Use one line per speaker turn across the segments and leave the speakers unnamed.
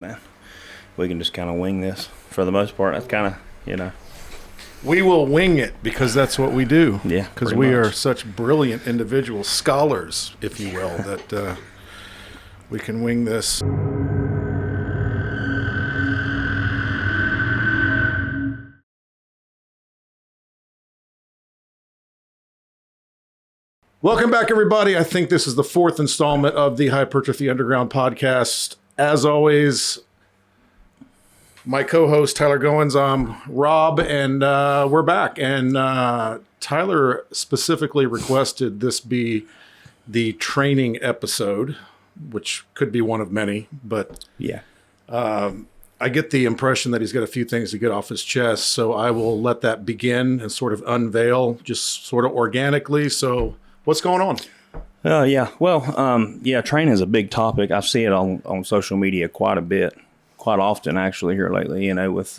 Man, we can just kind of wing this for the most part. That's kind of,
We will wing it because that's what we do.
Yeah,
because we are such brilliant individuals, scholars, if you will, that we can wing this. Welcome back, everybody. I think this is the fourth installment of the Hypertrophy Underground podcast. As always, my co-host Tyler Goins, I'm Rob, and we're back. And Tyler specifically requested this be the training episode, which could be one of many, but
yeah.
I get the impression that he's got a few things to get off his chest, so I will let that begin and sort of unveil just sort of organically. So what's going on?
Yeah. Well, training is a big topic. I see it on social media quite often actually here lately, with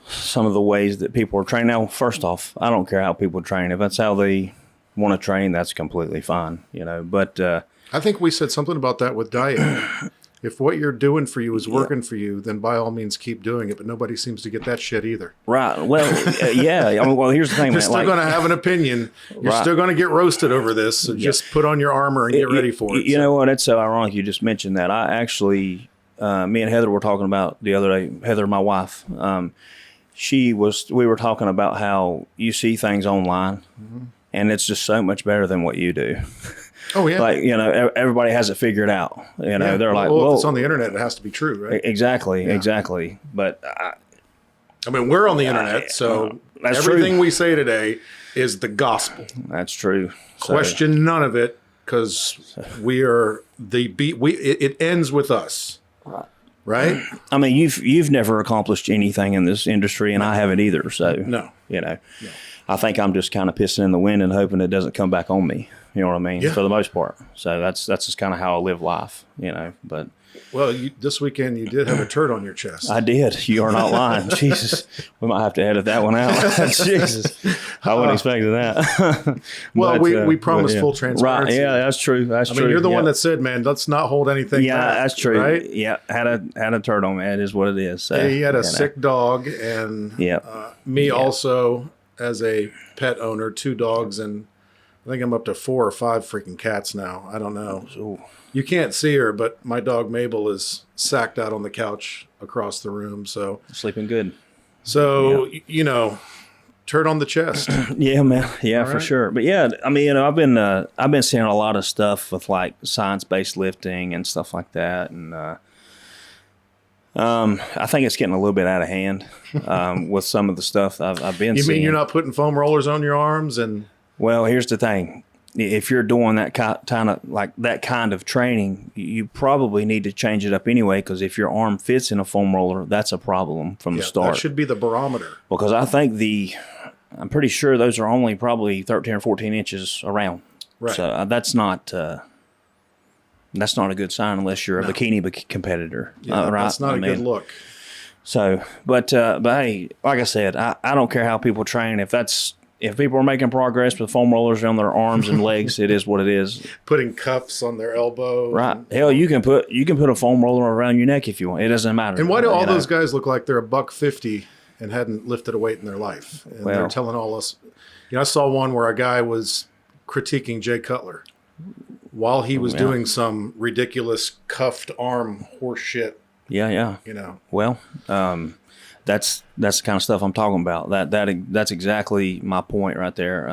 some of the ways that people are training. Now, first off, I don't care how people train. If that's how they want to train, that's completely fine, but
I think we said something about that with diet. If what you're doing for you is working for you, then by all means keep doing it. But nobody seems to get that shit either.
Right. Well, yeah. Well, here's the thing,
You're
man.
still going to have an opinion. You're still going to get roasted over this. So just put on your armor and get ready for it.
You know what? It's so ironic you just mentioned that. I actually, me and Heather were talking about the other day. Heather, my wife, we were talking about how you see things online, and it's just so much better than what you do.
Oh, yeah.
Like, everybody has it figured out. They're like,
well, if it's on the internet, it has to be true, right?
Exactly. But
I mean, we're on the internet, so everything we say today is the gospel.
That's true.
Question none of it, because we are it ends with us. Right?
I mean, you've never accomplished anything in this industry, and I haven't either. So,
no.
I think I'm just kind of pissing in the wind and hoping it doesn't come back on me. You know what I mean?
Yeah.
For the most part. So that's just kind of how I live life, But
well, this weekend you did have a turd on your chest.
I did. You are not lying. Jesus, we might have to edit that one out. Jesus, I wasn't expecting that.
Well, we promised full transparency.
Right? Yeah, that's true. I mean,
you're the one that said, "Man, let's not hold anything back."
That's true.
Right?
Yeah, had a turd on me. It is what it is. So,
he had a sick dog, and me also as a pet owner, 2 dogs, and I think I'm up to 4 or 5 freaking cats now. I don't know.
Ooh.
You can't see her, but my dog Mabel is sacked out on the couch across the room. So
sleeping good.
So, turd on the chest.
Yeah, man. Yeah, for sure. But yeah, I mean, I've been seeing a lot of stuff with like science-based lifting and stuff like that. And I think it's getting a little bit out of hand with some of the stuff I've been seeing.
You mean you're not putting foam rollers on your arms? And
well, here's the thing. If you're doing that kind of training, you probably need to change it up anyway, because if your arm fits in a foam roller, that's a problem from the start.
That should be the barometer.
Because I think I'm pretty sure those are only probably 13 or 14 inches around.
Right.
So that's not a good sign unless you're a bikini competitor.
Yeah,
right?
That's not a good look.
So, but hey, like I said, I don't care how people train. If people are making progress with foam rollers on their arms and legs, it is what it is.
Putting cuffs on their elbow.
Right. Hell, you can put a foam roller around your neck if you want. It doesn't matter.
And why do all those guys look like they're $150 and hadn't lifted a weight in their life? And they're telling all us. I saw one where a guy was critiquing Jay Cutler while he was doing some ridiculous cuffed arm horse shit.
Yeah. Well, that's the kind of stuff I'm talking about. That's exactly my point right there.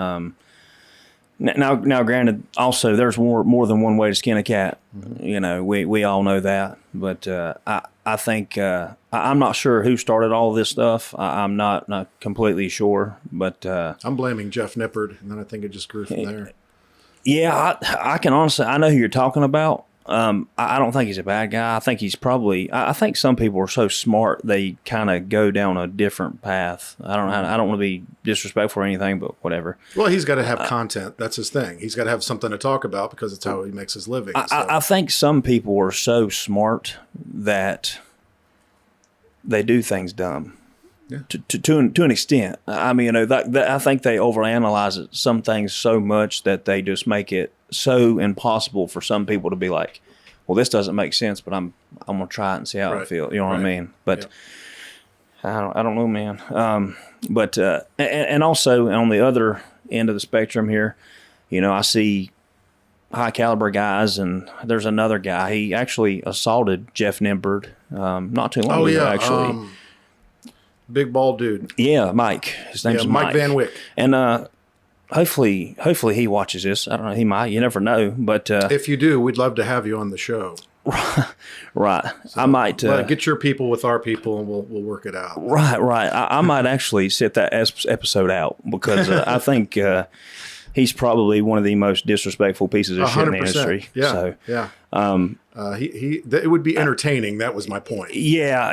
Now, granted, also there's more than one way to skin a cat. Mm-hmm. We all know that. But I think I'm not sure who started all this stuff. I'm not completely sure. But
I'm blaming Jeff Nippard, and then I think it just grew from there.
Yeah, I can honestly, I know who you're talking about. I don't think he's a bad guy. I think he's I think some people are so smart they kind of go down a different path. I don't want to be disrespectful or anything, but whatever.
Well, he's got to have content. That's his thing. He's got to have something to talk about because it's how he makes his living.
I think some people are so smart that they do things dumb. Yeah. To an extent. I mean, I think they overanalyze some things so much that they just make it so impossible for some people to be like, well, this doesn't make sense, but I'm gonna try it and see how it feels. You know what I mean? But I don't know, man. But and also on the other end of the spectrum here, I see high caliber guys, and there's another guy. He actually assaulted Jeff Nimbard not too long ago. Actually,
big bald dude.
Yeah, Mike. His name's
Mike Van Wyck.
And hopefully he watches this. I don't know. He might. You never know. But
if you do, we'd love to have you on the show.
Right. So I might
get your people with our people, and we'll work it out.
Right. I might actually sit that episode out because I think he's probably one of the most disrespectful pieces of shit in the industry.
Yeah.
So,
yeah. It would be entertaining. That was my point.
Yeah.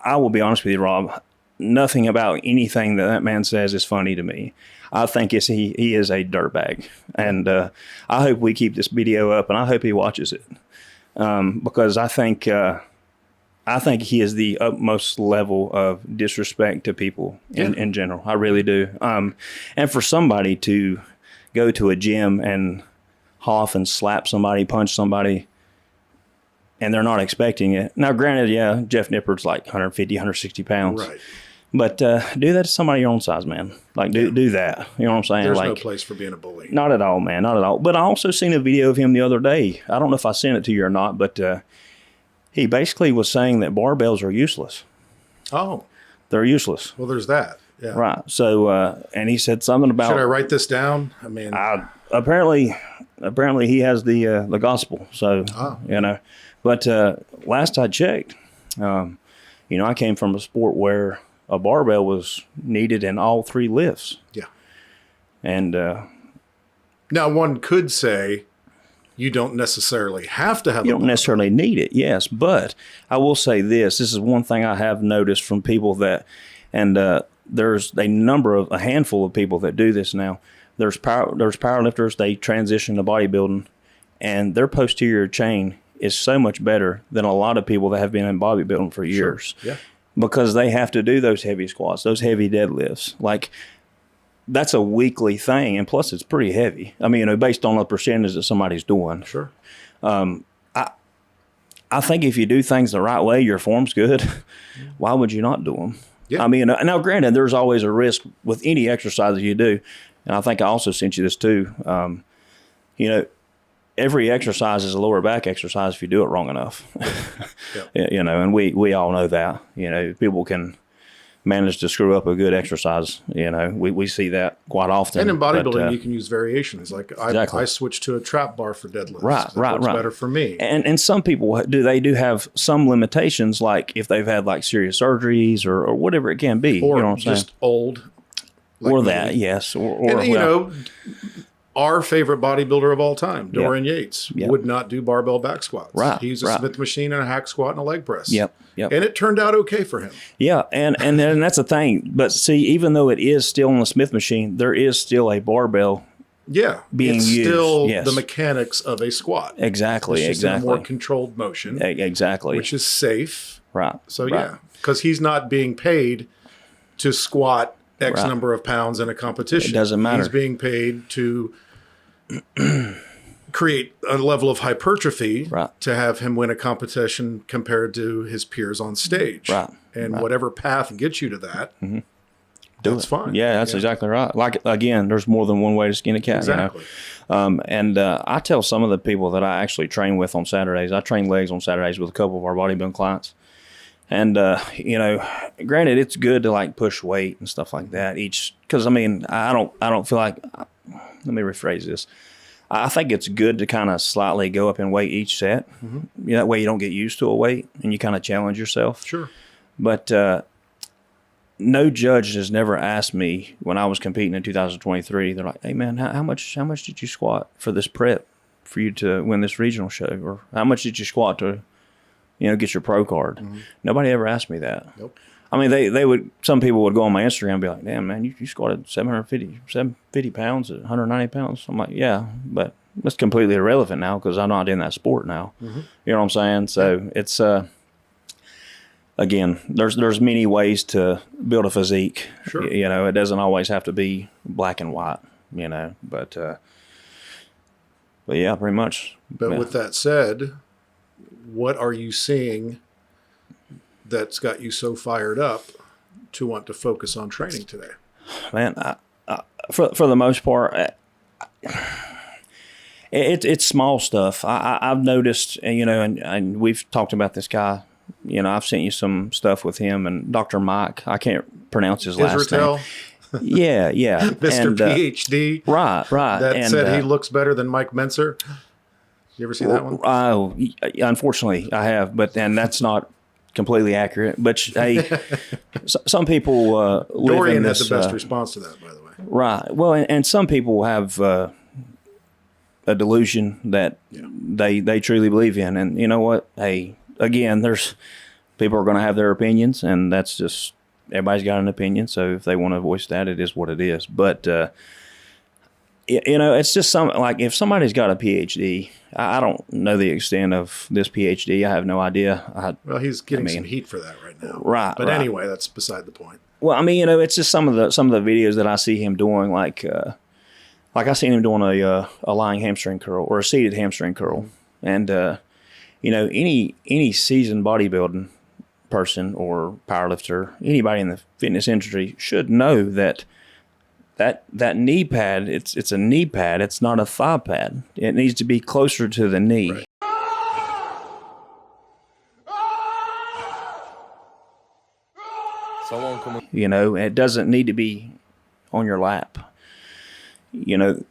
I will be honest with you, Rob. Nothing about anything that man says is funny to me. I think he is a dirtbag, and I hope we keep this video up, and I hope he watches it because I think he is the utmost level of disrespect to people in general. I really do. And for somebody to go to a gym and huff and slap somebody, punch somebody, and they're not expecting it. Now, granted, Jeff Nippard's like 150, 160 pounds.
Right.
But do that to somebody your own size, man. Like, do that. You know what I'm saying?
There's
like,
no place for being a bully.
Not at all, man. Not at all. But I also seen a video of him the other day. I don't know if I sent it to you or not, but he basically was saying that barbells are useless.
Oh.
They're useless.
Well, there's that. Yeah.
Right. So, and he said something about...
Should I write this down? I mean...
apparently he has the gospel. So, But last I checked, I came from a sport where a barbell was needed in all three lifts.
Yeah.
And
now one could say you don't necessarily have to have
you don't necessarily need it, yes. But I will say this is one thing I have noticed from people that, and there's a handful of people that do this now. There's powerlifters, they transition to bodybuilding, and their posterior chain is so much better than a lot of people that have been in bodybuilding for years.
Sure. Yeah.
Because they have to do those heavy squats, those heavy deadlifts. Like, that's a weekly thing, and plus it's pretty heavy. I mean, based on the percentage that somebody's doing.
Sure.
I think if you do things the right way, your form's good. Why would you not do them?
Yeah.
I mean, now granted, there's always a risk with any exercise that you do, and I think I also sent you this too. Every exercise is a lower back exercise if you do it wrong enough. Yep. And we all know that. People can manage to screw up a good exercise. We see that quite often.
And in bodybuilding, you can use variations. Like
exactly.
I switched to a trap bar for deadlifts.
Right.
Works better for me.
And some people do have some limitations, like if they've had like serious surgeries or whatever it can be.
Or
you know what I'm saying?
Just old. Like
or that, yes.
Our favorite bodybuilder of all time, Dorian Yates,
Yep.
would not do barbell back squats.
Right.
He used a Smith machine and a hack squat and a leg press.
Yep.
And it turned out okay for him.
Yeah, and then that's the thing. But see, even though it is still on the Smith machine, there is still a barbell.
Yeah,
being
it's
used.
still
Yes.
the mechanics of a squat.
Exactly.
It's just in a more controlled motion.
Exactly.
Which is safe.
Right.
So because he's not being paid to squat X number of pounds in a competition.
It doesn't matter.
He's being paid to create a level of hypertrophy to have him win a competition compared to his peers on stage.
Right.
And whatever path gets you to that, that's fine.
Yeah, that's exactly right. Like, again, there's more than one way to skin a cat.
Exactly.
And I tell some of the people that I actually train with on Saturdays, I train legs on Saturdays with a couple of our bodybuilding clients. And, granted, it's good to like push weight and stuff like that because I mean, I don't feel like, let me rephrase this. I think it's good to kind of slightly go up in weight each set. Mm-hmm. That way you don't get used to a weight and you kind of challenge yourself.
Sure.
But no judge has never asked me when I was competing in 2023. They're like, "Hey man, how much did you squat for this prep for you to win this regional show, or how much did you squat to, get your pro card?" Mm-hmm. Nobody ever asked me that.
Nope.
I mean, they would. Some people would go on my Instagram and be like, "Damn, man, you squatted 750 pounds at 190 pounds." I'm like, "Yeah, but that's completely irrelevant now because I'm not in that sport now." Mm-hmm. You know what I'm saying? So it's again, there's many ways to build a physique.
Sure.
It doesn't always have to be black and white. But yeah, pretty much
But with that said, what are you seeing that's got you so fired up to want to focus on training today?
Man, for the most part, it's small stuff. I've noticed, and we've talked about this guy. I've sent you some stuff with him and Dr. Mike. I can't pronounce his last name. Yeah.
Mr.
And,
PhD.
Right.
That said he looks better than Mike Menser. You ever see that one?
Oh, unfortunately, I have, and that's not completely accurate. But hey, some people live
Dorian
in
had
this,
the best response to that, by the way.
Right. Well, and some people have a delusion that they truly believe in, and you know what? Hey, again, there's people are going to have their opinions, and that's just everybody's got an opinion. So if they want to voice that, it is what it is. But it's just like if somebody's got a PhD. I don't know the extent of this PhD. I have no idea.
Well, he's getting some heat for that right now.
Right.
But anyway, that's beside the point.
Well, I mean, it's just some of the videos that I see him doing, like I seen him doing a lying hamstring curl or a seated hamstring curl, and any seasoned bodybuilding person or powerlifter, anybody in the fitness industry should know that knee pad, it's a knee pad. It's not a thigh pad. It needs to be closer to the knee.
Right.
It doesn't need to be on your lap. You're going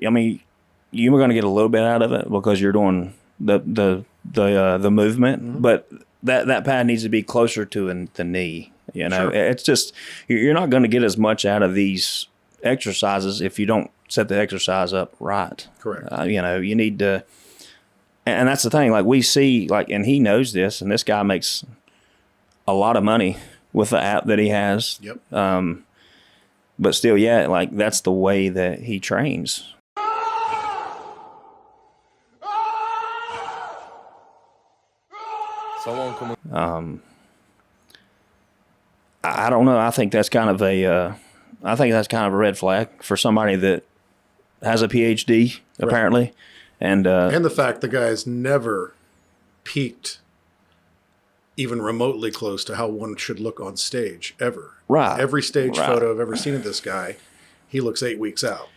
to get a little bit out of it because you're doing the movement, but that pad needs to be closer to the knee.
Sure.
It's just you're not going to get as much out of these exercises if you don't set the exercise up right.
Correct.
You need to, and that's the thing. Like we see, and he knows this, and this guy makes a lot of money with the app that he has.
Yep.
But still, that's the way that he trains. I don't know. I think that's kind of a red flag for somebody that has a PhD, apparently,
right.
And
the fact the guy's never peaked even remotely close to how one should look on stage ever.
Right.
Every stage photo I've ever seen of this guy, he looks 8 weeks out.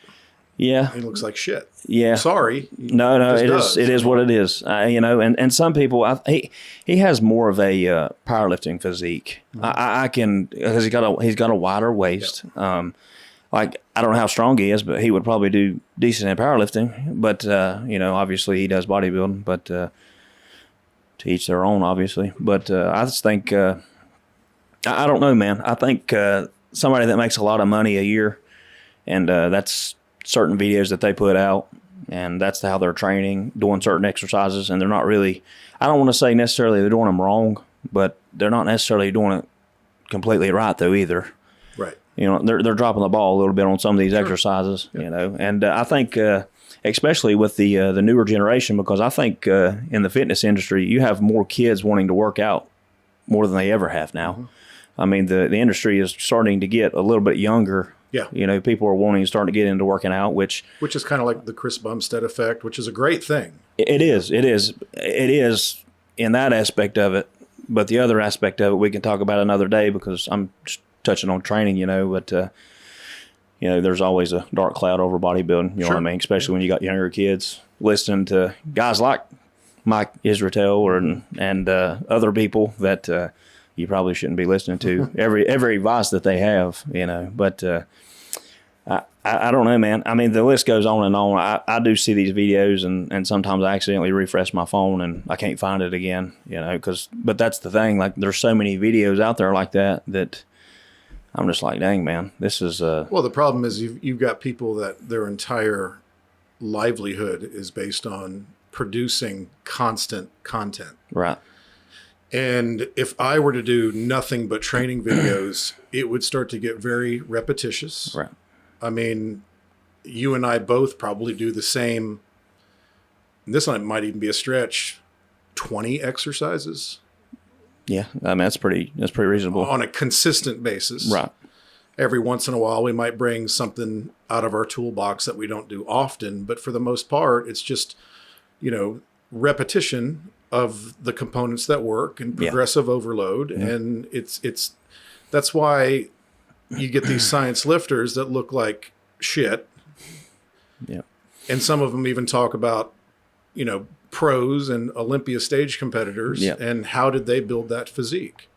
Yeah.
He looks like shit.
Yeah.
Sorry.
No, it is what it is. And some people, he has more of a powerlifting physique. Mm-hmm. I can, because he's got a wider waist. Yep. I don't know how strong he is, but he would probably do decent in powerlifting. But obviously he does bodybuilding. But to each their own, obviously. But I just think I don't know, man. I think somebody that makes a lot of money a year, and that's certain videos that they put out, and that's how they're training, doing certain exercises, and they're not really, I don't want to say necessarily they're doing them wrong, but they're not necessarily doing it completely right though either.
Right.
They're dropping the ball a little bit on some of these exercises,
Yep.
And I think especially with the newer generation, because I think in the fitness industry, you have more kids wanting to work out more than they ever have now. Mm-hmm. I mean, the industry is starting to get a little bit younger.
Yeah.
People are wanting to start to get into working out, which
is kind of like the Chris Bumstead effect, which is a great thing.
It is in that aspect of it. But the other aspect of it, we can talk about another day because I'm just touching on training, but there's always a dark cloud over bodybuilding, you know what I mean? Especially when you got younger kids listening to guys like Mike Israetel and other people that you probably shouldn't be listening to every advice that they have, but I don't know, man. I mean, the list goes on and on. I do see these videos and sometimes I accidentally refresh my phone and I can't find it again, but that's the thing. Like there's so many videos out there like that I'm just like, dang, man, this is
well, the problem is you've got people that their entire livelihood is based on producing constant content.
Right.
And if I were to do nothing but training videos, it would start to get very repetitious.
Right.
I mean, you and I both probably do the same. This one might even be a stretch. 20 exercises.
Yeah, I mean that's pretty reasonable
on a consistent basis.
Right.
Every once in a while, we might bring something out of our toolbox that we don't do often, but for the most part, it's just repetition of the components that work and progressive overload. And that's why you get these science lifters that look like shit.
Yeah.
And some of them even talk about, pros and Olympia stage competitors and how did they build that physique?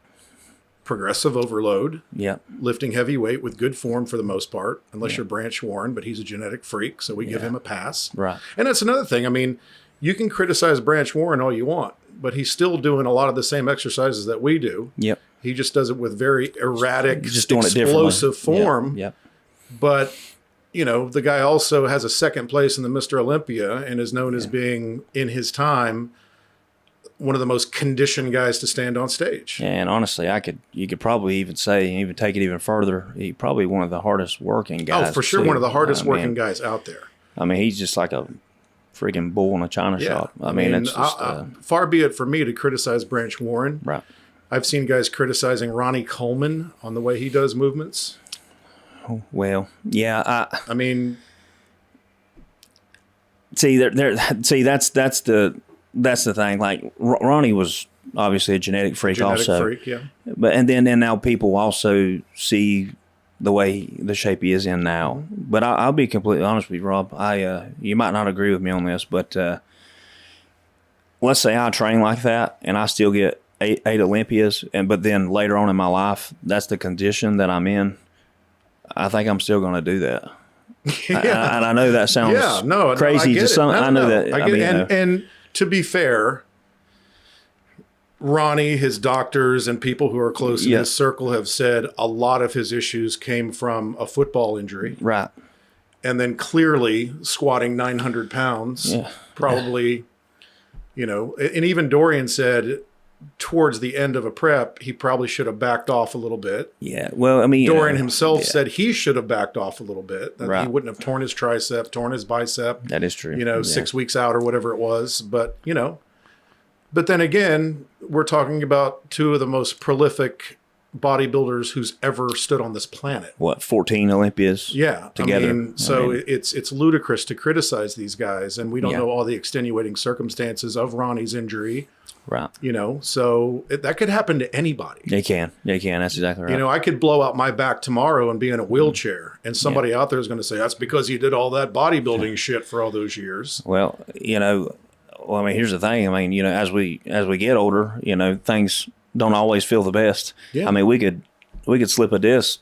Progressive overload, lifting heavy weight with good form for the most part, unless you're Branch Warren, but he's a genetic freak, so we give him a pass.
Right.
And that's another thing. I mean, you can criticize Branch Warren all you want, but he's still doing a lot of the same exercises that we do.
Yep.
He just does it with very erratic,
just doing
explosive form.
Yep.
But, the guy also has a second place in the Mr. Olympia and is known as being, in his time, one of the most conditioned guys to stand on stage.
Yeah, and honestly, you could probably even take it even further. He's probably one of the hardest working guys.
Oh, for sure, one of the hardest working guys out there.
I mean, he's just like a freaking bull in a china shop. I mean, it's just
far be it for me to criticize Branch Warren.
Right.
I've seen guys criticizing Ronnie Coleman on the way he does movements.
Well, yeah.
I mean,
see, that's the thing. Like Ronnie was obviously a genetic freak, But and then now people also see the way the shape he is in now. But I'll be completely honest with you, Rob. You might not agree with me on this, but let's say I train like that and I still get eight Olympias, but then later on in my life, that's the condition that I'm in. I think I'm still going to do that. And I know that sounds crazy to some. I know that.
I get it. And to be fair, Ronnie, his doctors, and people who are close in his circle have said a lot of his issues came from a football injury.
Right.
And then clearly squatting 900 pounds, probably, and even Dorian said towards the end of a prep, he probably should have backed off a little bit.
Yeah. Well, I mean,
Dorian himself said he should have backed off a little bit. That he wouldn't have torn his tricep, torn his bicep.
That is true.
6 weeks out or whatever it was. But, but then again, we're talking about two of the most prolific bodybuilders who's ever stood on this planet.
What, 14 Olympias?
Yeah,
together.
It's ludicrous to criticize these guys, and we don't know all the extenuating circumstances of Ronnie's injury.
Right.
So that could happen to anybody.
They can. That's exactly right.
I could blow out my back tomorrow and be in a wheelchair, and somebody out there is going to say that's because you did all that bodybuilding shit for all those years.
Well, I mean, here's the thing. I mean, as we get older, things don't always feel the best.
Yeah.
I mean, we could slip a disc,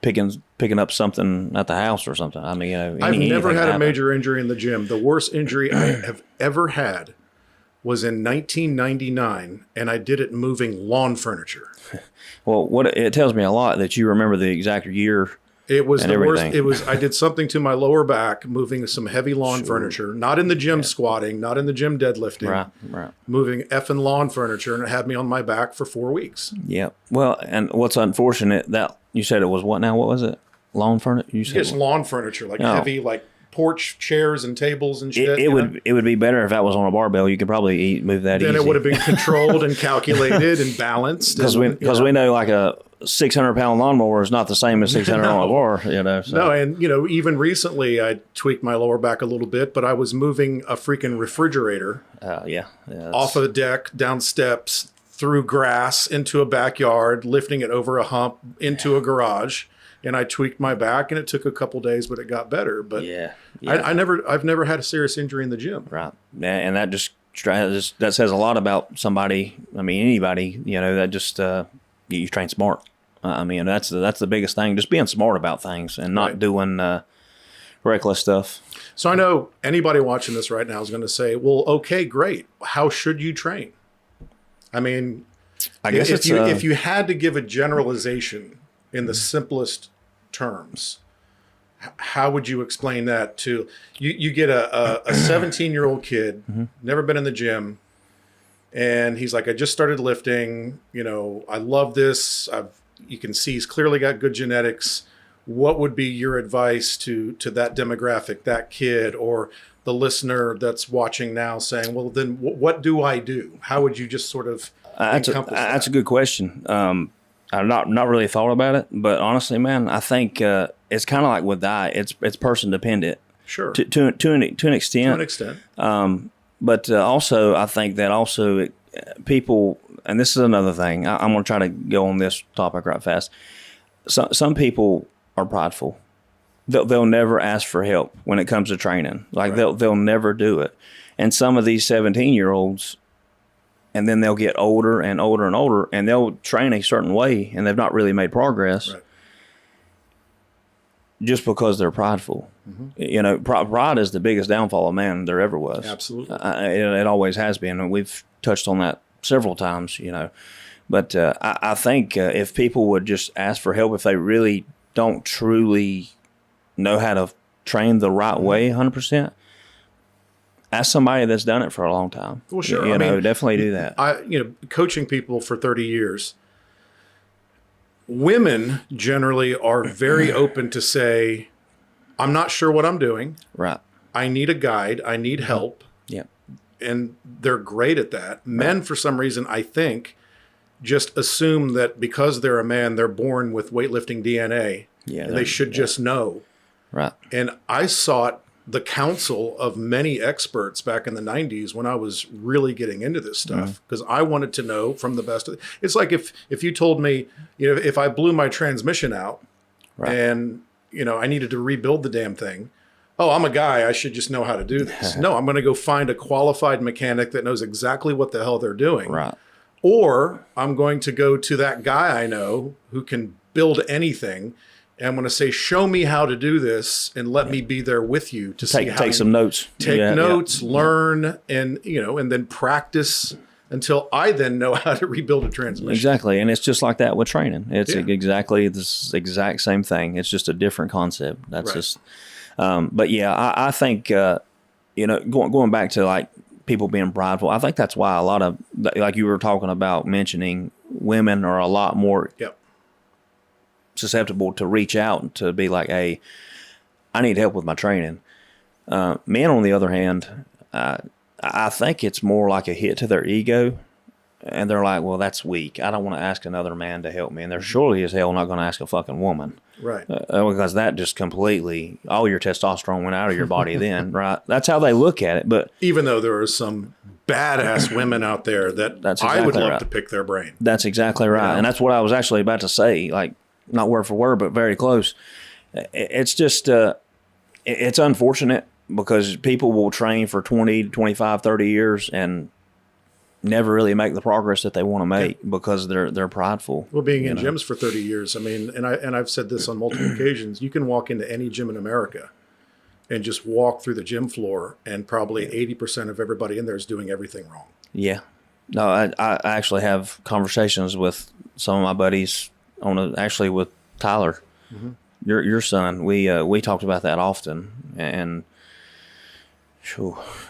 picking up something at the house or something. I mean,
I've never had a major injury in the gym. The worst injury I have ever had was in 1999, and I did it moving lawn furniture.
Well, it tells me a lot that you remember the exact year.
It was the worst. I did something to my lower back, moving some heavy lawn furniture, not in the gym squatting, not in the gym deadlifting,
right.
Moving effing lawn furniture, and it had me on my back for 4 weeks.
Yeah. Well, and what's unfortunate that you said it was what now? What was it? Lawn furniture? You said
it's lawn furniture, like heavy, like porch chairs and tables and shit.
It would be better if that was on a barbell. You could probably move that easy.
Then it would have been controlled and calculated and balanced.
Because we know like a 600-pound lawnmower is not the same as 600 on a bar. So.
No, and even recently I tweaked my lower back a little bit, but I was moving a freaking refrigerator. Off of the deck, down steps, through grass, into a backyard, lifting it over a hump, into a garage. And I tweaked my back, and it took a couple days, but it got better. But I've never had a serious injury in the gym.
Right, and that that says a lot about somebody. I mean, anybody. That just you train smart. I mean, that's the biggest thing. Just being smart about things and not doing reckless stuff.
So I know anybody watching this right now is going to say, "Well, okay, great. How should you train?" I mean, I guess if you had to give a generalization in the simplest terms, how would you explain that to you get a 17-year-old kid, never been in the gym, and he's like, I just started lifting, I love this. You can see he's clearly got good genetics. What would be your advice to that demographic, that kid, or the listener that's watching now saying, well, then what do I do? How would you just sort of encompass that?
That's a good question. I've not really thought about it, but honestly, man, I think it's kind of like with diet. It's person dependent.
Sure.
To an extent.
To an extent.
But also, I think that also people, and this is another thing, I'm going to try to go on this topic right fast. Some people are prideful. They'll never ask for help when it comes to training. Like they'll never do it. And some of these 17-year-olds, and then they'll get older and older and older, and they'll train a certain way, and they've not really made progress just because they're prideful. You know, pride is the biggest downfall of man there ever was.
Absolutely.
It always has been, and we've touched on that several times, you know. But I think if people would just ask for help, if they really don't truly know how to train the right way 100%, ask somebody that's done it for a long time.
Well, sure.
You know, definitely do that.
Coaching people for 30 years, women generally are very open to say, I'm not sure what I'm doing.
Right.
I need a guide. I need help.
Yeah.
And they're great at that. Men, for some reason, I think, just assume that because they're a man, they're born with weightlifting DNA.
Yeah.
And they should just know.
Right.
And I sought the counsel of many experts back in the 90s when I was really getting into this stuff, because I wanted to know from the best. It's like if you told me, you know, if I blew my transmission out and, you know, I needed to rebuild the damn thing. Oh, I'm a guy. I should just know how to do this. No, I'm going to go find a qualified mechanic that knows exactly what the hell they're doing.
Right.
Or I'm going to go to that guy I know who can build anything. And I'm going to say, show me how to do this, and let me be there with you to
take some notes.
Take notes, learn, and and then practice until I then know how to rebuild a transmission.
Exactly, and it's just like that with training. It's exactly this exact same thing. It's just a different concept. That's just. But yeah, I think going back to like people being prideful, I think that's why a lot of, like you were talking about mentioning, women are a lot more. Susceptible to reach out and to be like, hey, I need help with my training. Men, on the other hand, I think it's more like a hit to their ego, and they're like, well, that's weak. I don't want to ask another man to help me, and they're surely as hell not going to ask a fucking woman.
Right.
Because that just completely, all your testosterone went out of your body then, right? That's how they look at it. But
even though there are some badass women out there that's I would love to pick their brain.
That's exactly right. And that's what I was actually about to say, like, not word for word, but very close. It's just, it's unfortunate because people will train for 20, 25, 30 years and never really make the progress that they want to make because they're prideful.
Well, being in gyms for 30 years, I mean, and I've said this on multiple occasions, you can walk into any gym in America and just walk through the gym floor, and probably 80% of everybody in there is doing everything wrong. Yeah.
No, I actually have conversations with some of my buddies actually with Tyler, your son. We talked about that often, and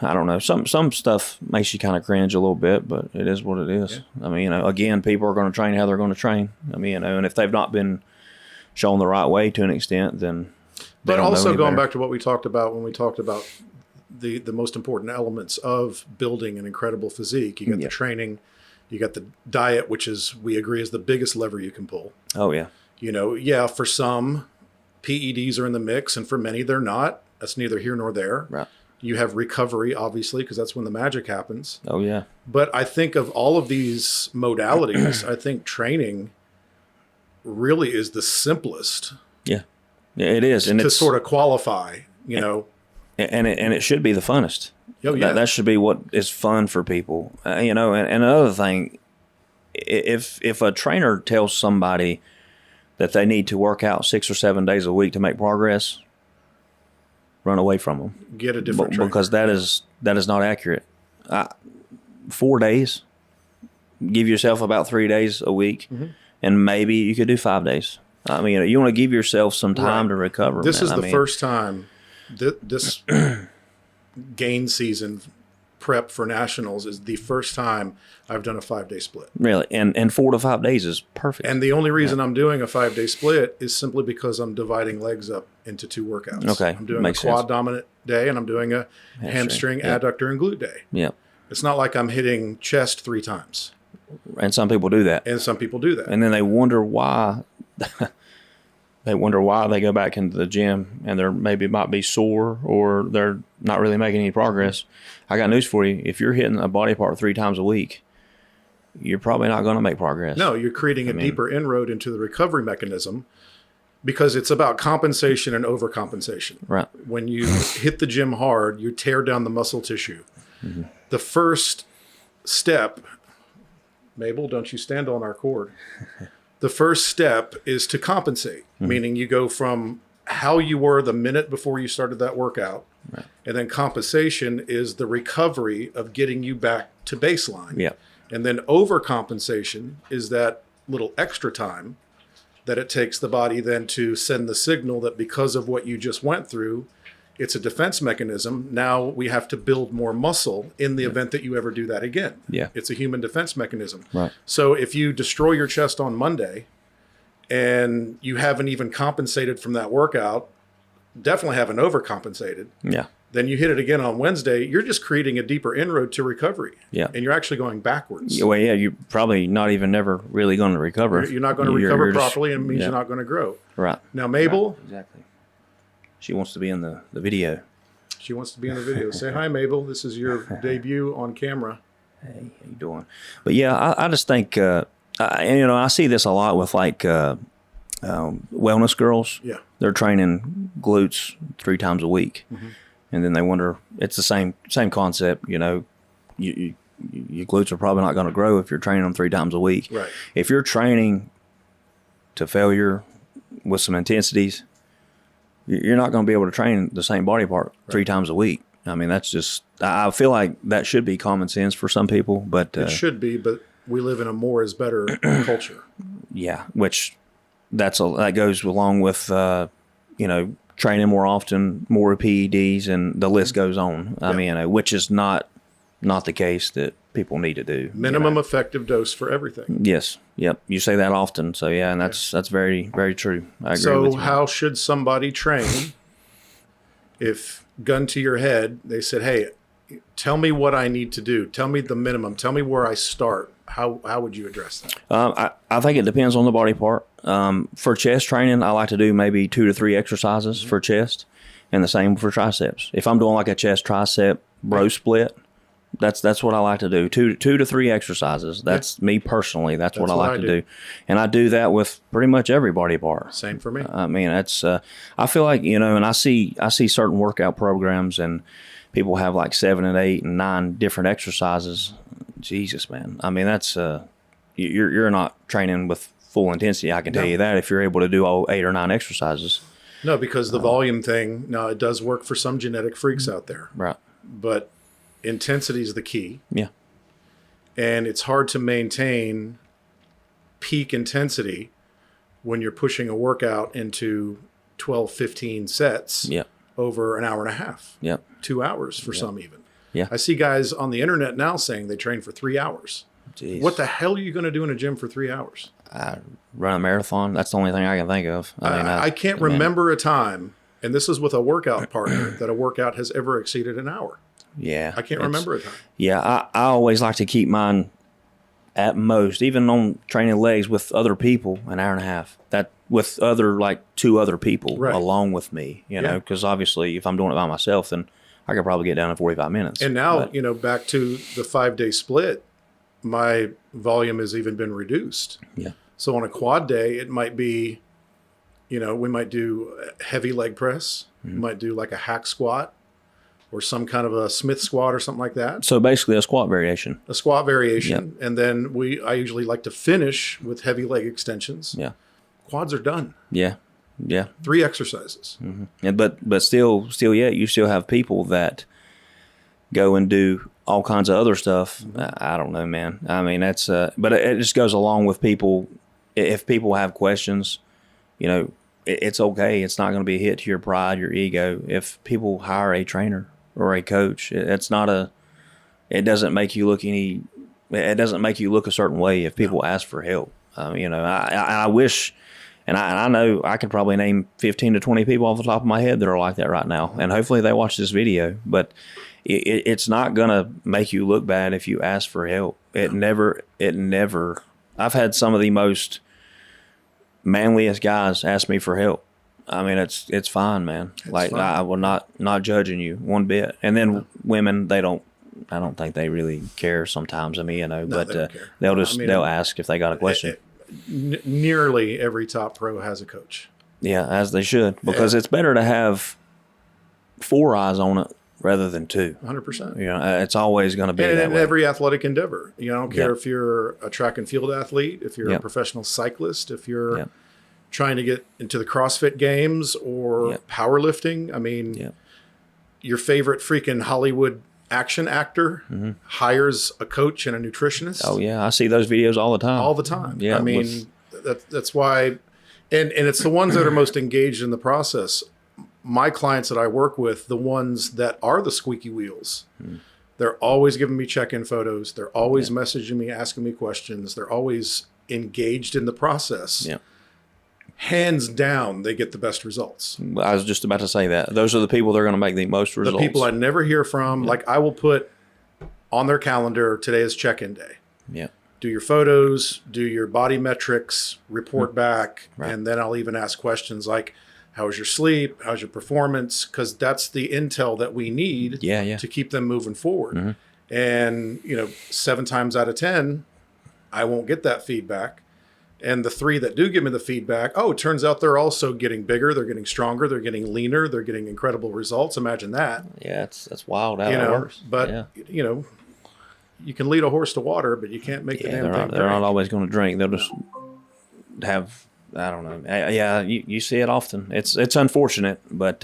I don't know. Some stuff makes you kind of cringe a little bit, but it is what it is. Yeah. I mean, again, people are going to train how they're going to train. I mean, and if they've not been shown the right way to an extent, then.
But also going back to what we talked about when we talked about the most important elements of building an incredible physique, you got the training. You got the diet, which we agree is the biggest lever you can pull.
Oh, yeah.
For some, PEDs are in the mix, and for many, they're not. That's neither here nor there.
Right.
You have recovery, obviously, because that's when the magic happens.
Oh, yeah.
But I think of all of these modalities, I think training really is the simplest.
Yeah, it is. And
to sort of qualify,
And it should be the funnest.
Oh, yeah.
That should be what is fun for people. And another thing, if a trainer tells somebody that they need to work out 6 or 7 days a week to make progress, run away from them.
Get a different trainer.
Because that is not accurate. 4 days, give yourself about 3 days a week, and maybe you could do 5 days. I mean, you want to give yourself some time to recover.
This is the first time this gain season prep for nationals is the first time I've done a 5-day split.
Really? And 4 to 5 days is perfect.
And the only reason I'm doing a 5-day split is simply because I'm dividing legs up into 2 workouts.
Okay.
I'm doing a quad dominant day, and I'm doing a hamstring, adductor, and glute day.
Yeah.
It's not like I'm hitting chest 3 times.
And some people do that.
And some people do that.
And then they wonder why they wonder why they go back into the gym and they're maybe might be sore or they're not really making any progress. I got news for you. If you're hitting a body part 3 times a week, you're probably not going to make progress.
No, you're creating a deeper inroad into the recovery mechanism because it's about compensation and overcompensation.
Right.
When you hit the gym hard, you tear down the muscle tissue. Mm-hmm. The first step, Mabel, don't you stand on our cord. The first step is to compensate, meaning you go from how you were the minute before you started that workout. Right. And then compensation is the recovery of getting you back to baseline.
Yeah.
And then overcompensation is that little extra time that it takes the body then to send the signal that because of what you just went through, it's a defense mechanism. Now we have to build more muscle in the event that you ever do that again.
Yeah.
It's a human defense mechanism.
Right.
So if you destroy your chest on Monday and you haven't even compensated from that workout, definitely haven't overcompensated.
Yeah.
Then you hit it again on Wednesday, you're just creating a deeper inroad to recovery.
Yeah.
And you're actually going backwards.
Well, yeah, you're probably not even never really going to recover.
You're not going to recover properly, and it means you're not going to grow.
Right.
Now, Mabel.
Right. Exactly. She wants to be in the video.
She wants to be in the video. Say hi, Mabel. This is your debut on camera.
Hey, how you doing? But yeah, I just think, I see this a lot with like wellness girls. Yeah. They're training glutes 3 times a week. Mm-hmm. And then they wonder, it's the same concept, your glutes are probably not going to grow if you're training them 3 times a week.
Right.
If you're training to failure with some intensities, you're not going to be able to train the same body part 3 times a week. I mean, that's just, I feel like that should be common sense for some people, but
it should be, but we live in a more is better culture.
Yeah. Which that goes along with, training more often, more PEDs, and the list goes on. I mean, which is not the case that people need to do.
Minimum effective dose for everything.
Yes. Yep. You say that often. So yeah, and that's very, very true. I agree with you.
So how should somebody train if, gun to your head, they said, hey, tell me what I need to do. Tell me the minimum. Tell me where I start. How would you address that?
I think it depends on the body part. For chest training, I like to do maybe 2 to 3 exercises for chest, and the same for triceps. If I'm doing like a chest tricep bro split, that's what I like to do. 2 to 3 exercises. That's me personally. That's what I like to do. And I do that with pretty much every body part.
Same for me.
I mean, that's I feel like, and I see certain workout programs and people have like 7 and 8 and 9 different exercises. Jesus, man. I mean, that's you're not training with full intensity. I can tell you that if you're able to do all 8 or 9 exercises.
No, because the volume thing, no, it does work for some genetic freaks out there.
Right.
But intensity is the key.
Yeah.
And it's hard to maintain peak intensity when you're pushing a workout into 12, 15 sets over an hour and a half. 2 hours for some even. Yeah. I see guys on the internet now saying they train for 3 hours. Jeez. What the hell are you going to do in a gym for 3 hours?
Run a marathon. That's the only thing I can think of.
I can't remember a time, and this is with a workout partner, that a workout has ever exceeded an hour.
Yeah.
I can't remember a time.
Yeah. I always like to keep mine at most, even on training legs with other people, an hour and a half. That with like 2 other people along with me, because obviously if I'm doing it by myself, then I could probably get down in 45 minutes.
And now, back to the 5-day split, my volume has even been reduced.
Yeah.
So on a quad day, it might be, we might do heavy leg press. Mm-hmm. We might do like a hack squat or some kind of a Smith squat or something like that.
So basically a squat variation.
A squat variation. Yep. And then I usually like to finish with heavy leg extensions.
Yeah.
Quads are done.
Yeah. Yeah.
3 exercises.
Mm-hmm. And but still yet you still have people that go and do all kinds of other stuff. Mm-hmm. I don't know, man. I mean, that's but it just goes along with people. If people have questions, it's okay. It's not going to be a hit to your pride, your ego. If people hire a trainer or a coach, it doesn't make you look a certain way if people ask for help. I wish. And I know I could probably name 15 to 20 people off the top of my head that are like that right now. And hopefully they watch this video. But it's not going to make you look bad if you ask for help. It never. I've had some of the most manliest guys ask me for help. I mean, it's fine, man. Like fine. I will not judging you one bit. And then women, I don't think they really care sometimes. I mean, you know, no, but they'll ask if they got a question.
Nearly every top pro has a coach.
Yeah, as they should, because it's better to have 4 eyes on it rather than 2.
100%.
You know, it's always going to be that
in
way.
Every athletic endeavor. You know, I don't care if you're a track and field athlete, if you're a professional cyclist, if you're trying to get into the CrossFit games or powerlifting. I mean, your favorite freaking Hollywood action actor hires a coach and a nutritionist.
Oh yeah, I see those videos all the time.
All the time. Yeah, I mean, that's why, and it's the ones that are most engaged in the process. My clients that I work with, the ones that are the squeaky wheels, they're always giving me check-in photos. They're always messaging me, asking me questions. They're always engaged in the process. Yeah. Hands down, they get the best results.
I was just about to say that. Those are the people that are going to make the most results.
The people I never hear from, like I will put on their calendar, today is check-in day.
Yeah.
Do your photos, do your body metrics, report back, and then I'll even ask questions like, how's your sleep? How's your performance? Because that's the intel that we need to keep them moving forward. And, you know, 7 times out of 10, I won't get that feedback. And the 3 that do give me the feedback, it turns out they're also getting bigger, they're getting stronger, they're getting leaner, they're getting incredible results. Imagine that.
Yeah, that's wild how it works.
But, you know, you can lead a horse to water, but you can't make the damn thing
they're not always going to drink. They'll just have, I don't know. Yeah, you see it often. It's unfortunate, but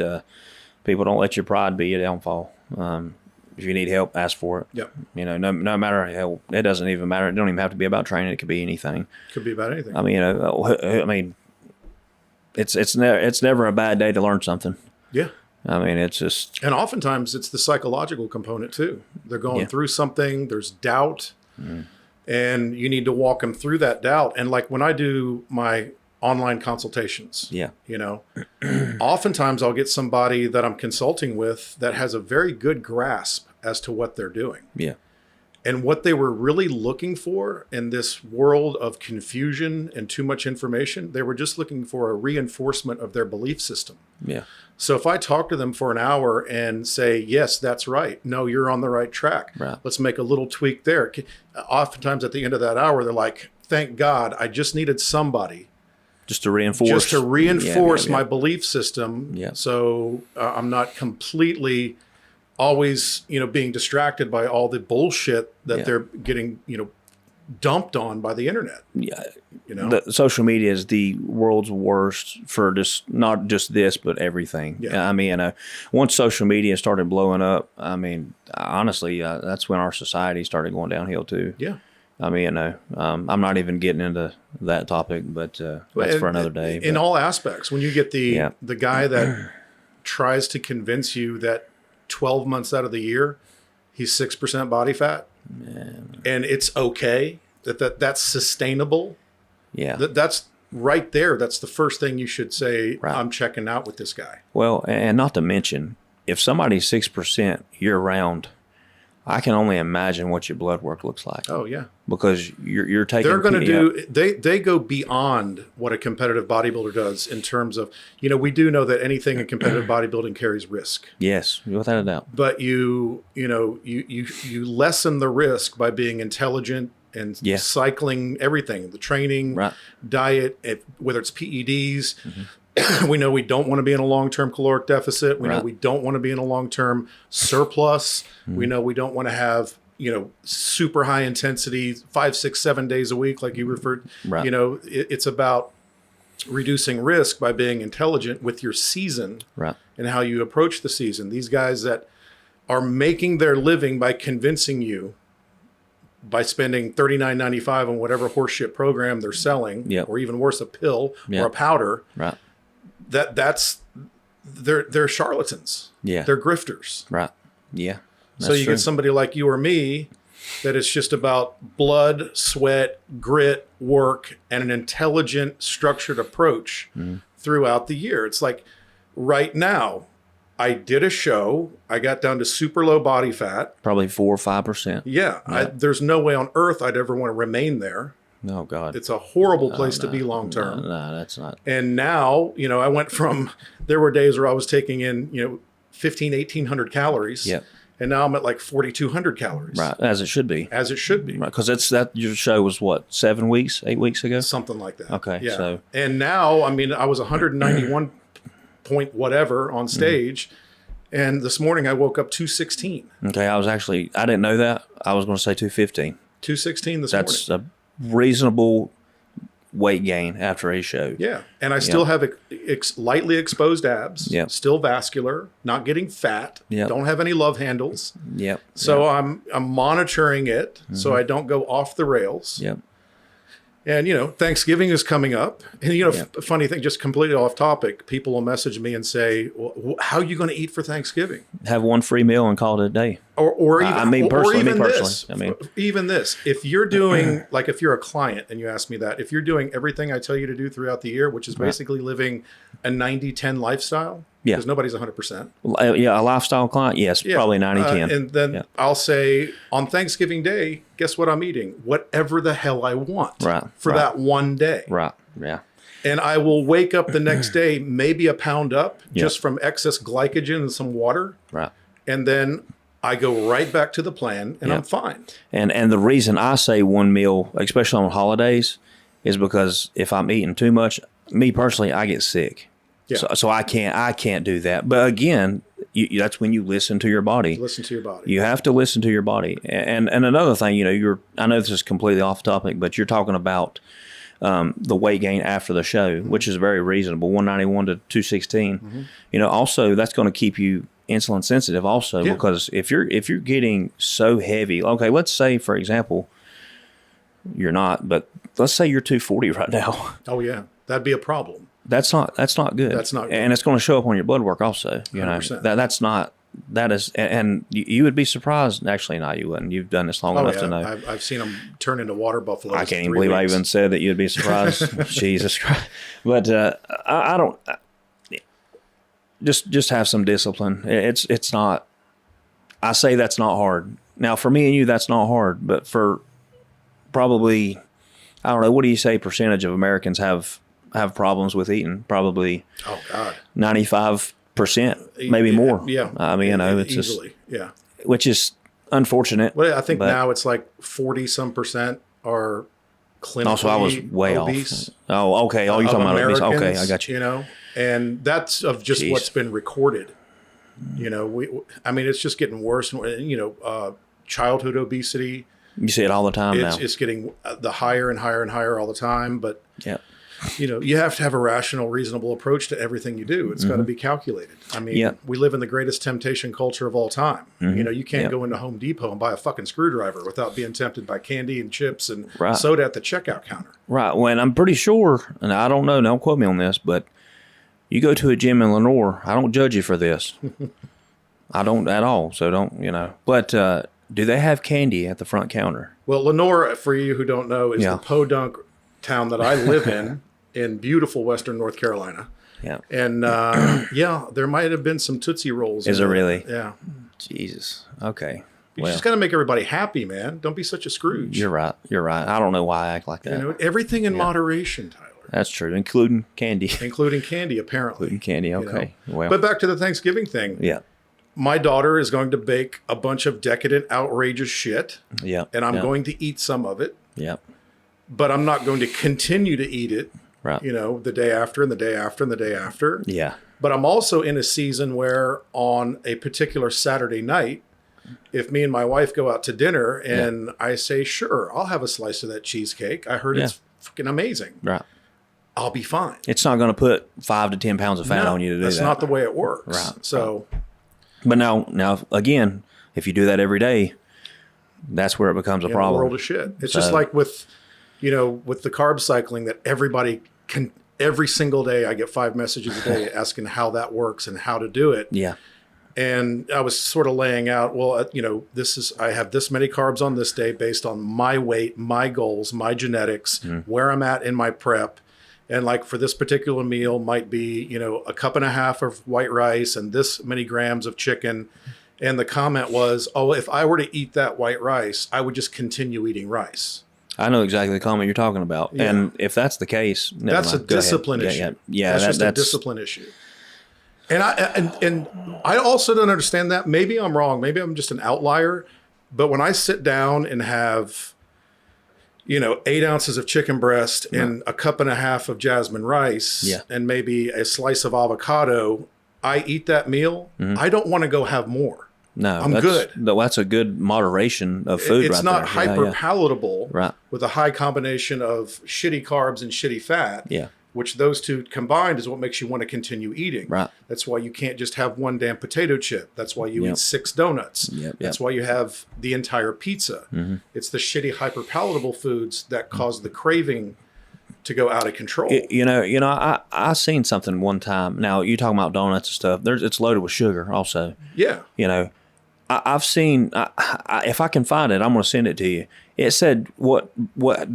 people don't let your pride be your downfall. If you need help, ask for it. Yep. You know, no matter how, it doesn't even matter. It don't even have to be about training. It could be anything.
Could be about anything.
I mean, it's never a bad day to learn something.
Yeah.
I mean, it's just,
and oftentimes it's the psychological component too. They're going through something. There's doubt, and you need to walk them through that doubt. And like when I do my online consultations, you know, oftentimes I'll get somebody that I'm consulting with that has a very good grasp as to what they're doing. Yeah. And what they were really looking for in this world of confusion and too much information, they were just looking for a reinforcement of their belief system. Yeah. So if I talk to them for an hour and say, yes, that's right. No, you're on the right track. Right. Let's make a little tweak there. Oftentimes at the end of that hour, they're like, thank God, I just needed somebody
just to reinforce
my belief system. Yeah. So I'm not completely always, you know, being distracted by all the bullshit that they're getting, you know, dumped on by the internet. Yeah. You know,
the social media is the world's worst for just not just this, but everything. Yeah. I mean, once social media started blowing up, I mean, honestly, that's when our society started going downhill too. Yeah. I mean, I'm not even getting into that topic, but that's for another day.
In all aspects, when you get the guy that tries to convince you that 12 months out of the year, he's 6% body fat, and it's okay, that's sustainable. Yeah, that's right there. That's the first thing you should say. Right. I'm checking out with this guy.
Well, and not to mention, if somebody's 6% year round, I can only imagine what your blood work looks like.
Oh yeah,
because you're taking.
They're going to do. They go beyond what a competitive bodybuilder does in terms of, you know, we do know that anything in competitive bodybuilding carries risk.
Yes, without a doubt.
But you lessen the risk by being intelligent and cycling everything, the training, diet, whether it's PEDs. We know we don't want to be in a long-term caloric deficit. We know we don't want to be in a long-term surplus. We know we don't want to have, you know, super high intensity 5, 6, 7 days a week, like you referred. You know, it's about reducing risk by being intelligent with your season and how you approach the season. These guys that are making their living by convincing you by spending $39.95 on whatever horseshit program they're selling, or even worse, a pill or a powder. Right. They're charlatans. Yeah. They're grifters.
Right. Yeah.
So you get somebody like you or me that it's just about blood, sweat, grit, work, and an intelligent, structured approach throughout the year. It's like right now, I did a show. I got down to super low body fat.
Probably 4 or 5%.
Yeah. There's no way on earth I'd ever want to remain there.
Oh God.
It's a horrible place to be long term.
No, that's not.
And now, I went from, there were days where I was taking in, 1,800 calories.
Yep.
And now I'm at like 4,200 calories.
Right. As it should be.
As it should be.
Right. Because your show was what, 8 weeks ago?
Something like that.
Okay.
Yeah.
So.
And now, I was 191 point whatever on stage. And this morning I woke up 216.
Okay. I didn't know that. I was going to say 215.
216 this morning.
That's a reasonable weight gain after a show.
Yeah. And I still have lightly exposed abs.
Yep.
Still vascular, not getting fat.
Yep.
Don't have any love handles.
Yep.
So I'm monitoring it so I don't go off the rails.
Yep.
And, Thanksgiving is coming up. And, funny thing, just completely off topic, people will message me and say, well, how are you going to eat for Thanksgiving?
Have one free meal and call it a day.
Or even,
personally.
Even this, if you're doing, like if you're a client and you ask me that, if you're doing everything I tell you to do throughout the year, which is basically living a 90-10 lifestyle, because nobody's 100%.
Yeah, a lifestyle client, yes, probably 90-10.
And then I'll say, on Thanksgiving Day, guess what I'm eating? Whatever the hell I want for that one day.
Right, yeah.
And I will wake up the next day, maybe a pound up, just from excess glycogen and some water.
Right.
And then I go right back to the plan, and I'm fine.
And the reason I say one meal, especially on holidays, is because if I'm eating too much, me personally, I get sick. Yeah. So I can't do that. But again, that's when you listen to your body.
Listen to your body.
You have to listen to your body. And another thing, I know this is completely off topic, but you're talking about the weight gain after the show, which is very reasonable, 191 to 216. Also that's going to keep you insulin sensitive also, because if you're getting so heavy, okay, let's say for example, you're not, but let's say you're 240 right now.
Oh yeah, that'd be a problem.
That's not good.
That's not good.
And it's going to show up on your blood work also.
100%.
That is, and you would be surprised. Actually, no, you wouldn't. You've done this long enough to know.
I've seen them turn into water buffaloes.
I can't even believe I even said that you'd be surprised. Jesus Christ. But I don't, just have some discipline. It's not, I say that's not hard. Now for me and you, that's not hard, but for probably, I don't know, what do you say percentage of Americans have problems with eating? Probably 95%, maybe more.
Yeah.
I mean, it's
easily,
just, which is unfortunate.
Well, I think now it's like 40% are clinically
also, I was way
obese.
off. Oh, okay. Oh, you're talking about obese. Okay, I got you.
And that's of just what's been recorded. It's just getting worse. Childhood obesity.
You see it all the time now.
It's getting the higher and higher and higher all the time. But
yeah.
You have to have a rational, reasonable approach to everything you do. It's got to be calculated. I mean, we live in the greatest temptation culture of all time. You can't go into Home Depot and buy a fucking screwdriver without being tempted by candy and chips and soda at the checkout counter.
Right. When I'm pretty sure, and I don't know, don't quote me on this, but you go to a gym in Lenore, I don't judge you for this. I don't at all. So don't, But do they have candy at the front counter?
Well, Lenore, for you who don't know, is the podunk town that I live in beautiful Western North Carolina.
Yeah.
And there might have been some Tootsie Rolls.
Is there really?
Yeah.
Jesus. Okay.
You just got to make everybody happy, man. Don't be such a Scrooge.
You're right. I don't know why I act like that.
Everything in moderation, Tyler.
That's true, including candy.
Including candy, apparently.
Including candy, okay. Well,
but back to the Thanksgiving thing.
Yeah.
My daughter is going to bake a bunch of decadent, outrageous shit.
Yeah.
And I'm going to eat some of it.
Yeah.
But I'm not going to continue to eat it.
Right.
The day after and the day after and the day after.
Yeah.
But I'm also in a season where on a particular Saturday night, if me and my wife go out to dinner and I say, sure, I'll have a slice of that cheesecake. I heard it's freaking amazing.
Right.
I'll be fine.
It's not going to put 5 to 10 pounds of fat on you to do that.
That's not the way it works.
Right.
So.
But now, again, if you do that every day, that's where it becomes a problem.
World of shit. It's just like with the carb cycling that everybody can, every single day I get 5 messages a day asking how that works and how to do it.
Yeah.
And I was sort of laying out, well, I have this many carbs on this day based on my weight, my goals, my genetics, where I'm at in my prep. And like for this particular meal might be, 1.5 cups of white rice and this many grams of chicken. And the comment was, oh, if I were to eat that white rice, I would just continue eating rice.
I know exactly the comment you're talking about.
Yeah.
And if that's the case,
that's a discipline issue.
Yeah,
that's just a discipline issue. And I also don't understand that. Maybe I'm wrong. Maybe I'm just an outlier. But when I sit down and have, 8 ounces of chicken breast and a cup and a half of jasmine rice and maybe a slice of avocado, I eat that meal. I don't want to go have more.
No,
I'm good.
That's a good moderation of food.
It's
right
not
there.
hyper palatable
right.
with a high combination of shitty carbs and shitty fat.
Yeah.
Which those two combined is what makes you want to continue eating.
Right.
That's why you can't just have one damn potato chip. That's why you eat 6 donuts. That's why you have the entire pizza. It's the shitty hyperpalatable foods that cause the craving to go out of control.
I seen something one time. Now you talking about donuts and stuff. It's loaded with sugar also.
Yeah.
I've seen. If I can find it, I'm going to send it to you. It said what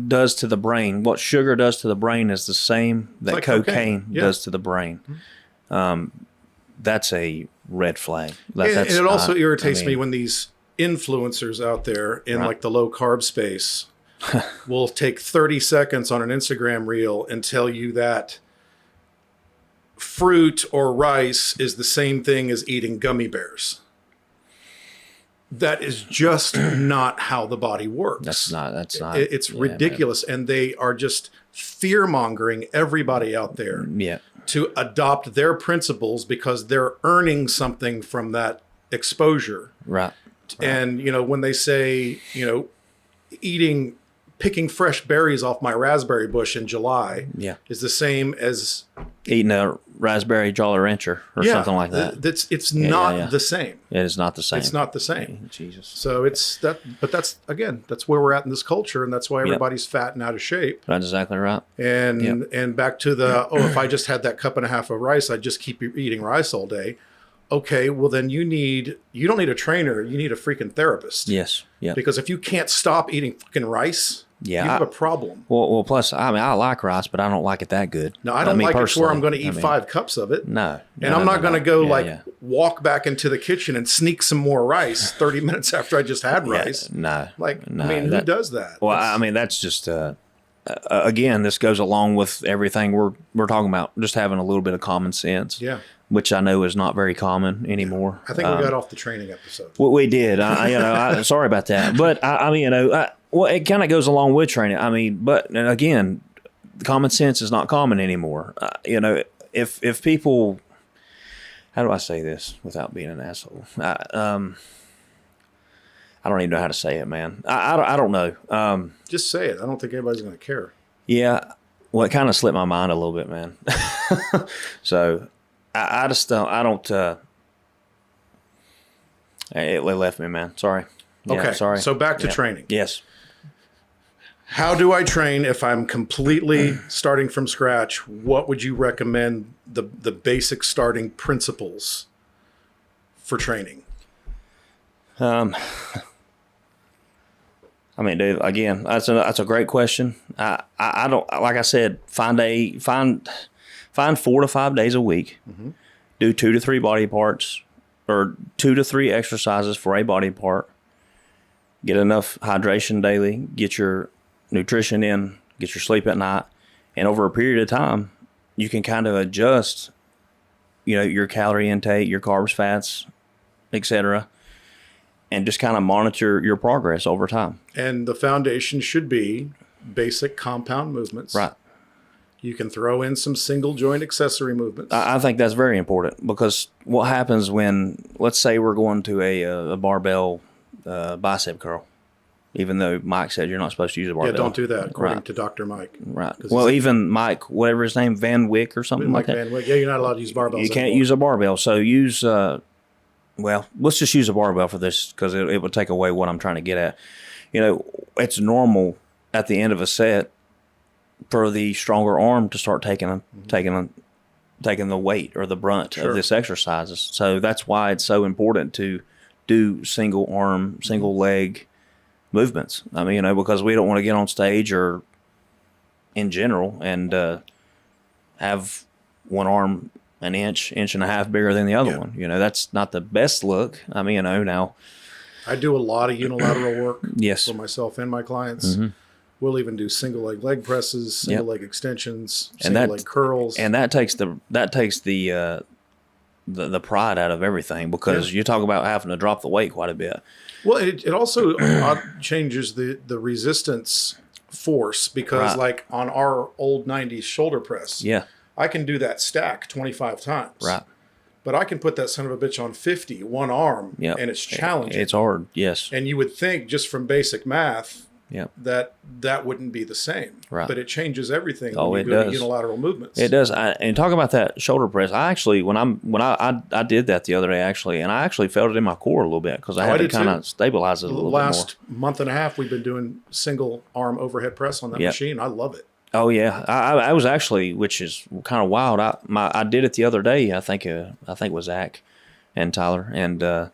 does to the brain, what sugar does to the brain is the same that
like
cocaine does to the brain. That's a red flag. And
it also irritates me when these influencers out there in like the low carb space will take 30 seconds on an Instagram reel and tell you that fruit or rice is the same thing as eating gummy bears. That is just not how the body works.
That's not.
It's ridiculous. Man. And they are just fear-mongering everybody out there to adopt their principles because they're earning something from that exposure.
Right.
And, when they say, picking fresh berries off my raspberry bush in July is the same as
eating a raspberry Jolly Rancher or something like that.
It's not the same.
It is not the same.
It's not the same.
Jesus.
So that's where we're at in this culture, and that's why everybody's fat and out of shape.
That's exactly right.
And back to the if I just had that cup and a half of rice, I'd just keep eating rice all day. Okay, well then you don't need a trainer, you need a freaking therapist.
Yes. Yeah.
Because if you can't stop eating fucking rice, you have a problem.
Well, plus, I like rice, but I don't like it that good.
No, I don't like it where I'm going to eat 5 cups of it.
No.
And I'm not going to go walk back into the kitchen and sneak some more rice 30 minutes after I just had rice.
No.
Who does that?
Well, that's just, again, this goes along with everything we're talking about, just having a little bit of common sense.
Yeah.
Which I know is not very common anymore.
I think we got off the training episode.
Well, we did. Sorry about that. But it kind of goes along with training. But again, common sense is not common anymore. If people, how do I say this without being an asshole? I don't even know how to say it, man. I don't know.
Just say it. I don't think anybody's going to care.
Yeah. Well, it kind of slipped my mind a little bit, man. So. I just don't. It left me, man. Sorry.
Okay.
Sorry.
So back to training.
Yes.
How do I train if I'm completely starting from scratch? What would you recommend the basic starting principles for training?
Dude, again, that's a great question. I don't, like I said, find 4 to 5 days a week, do 2 to 3 body parts or 2 to 3 exercises for a body part, get enough hydration daily, get your nutrition in, get your sleep at night. And over a period of time, you can kind of adjust, your calorie intake, your carbs, fats, etc., and just kind of monitor your progress over time.
And the foundation should be basic compound movements.
Right.
You can throw in some single joint accessory movements.
I think that's very important because what happens when, let's say we're going to a barbell bicep curl, even though Mike said you're not supposed to use a barbell.
Yeah, don't do that, according to Dr. Mike.
Right. Well, even Mike, whatever his name, Van Wyck or something like that.
Van Wyck. Yeah, you're not allowed to use barbells.
You can't use a barbell. So use, let's just use a barbell for this because it would take away what I'm trying to get at. It's normal at the end of a set for the stronger arm to start taking the weight or the brunt of this exercises. So that's why it's so important to do single arm, single leg movements. Because we don't want to get on stage or in general and have one arm an inch and a half bigger than the other one. That's not the best look. Now
I do a lot of unilateral work
yes.
for myself and my clients. We'll even do single leg presses, single leg extensions,
and
single leg curls.
And that takes the pride out of everything, because you talk about having to drop the weight quite a bit.
Well, it also changes the resistance force, because like on our old 90s shoulder press, I can do that stack 25 times.
Right.
But I can put that son of a bitch on 50, one arm, and it's challenging.
It's hard, yes.
And you would think, just from basic math,
Yep.
that wouldn't be the same.
Right.
But it changes everything
Oh,
when
it
you go
does.
to unilateral movements.
It does. And talk about that shoulder press. I actually, when I did that the other day, actually, and I actually felt it in my core a little bit, because I had to kind of stabilize it a little bit more.
Last month and a half, we've been doing single arm overhead press on that machine. I love it.
Oh yeah, I was actually, which is kind of wild. I did it the other day. I think it was Zach and Tyler, and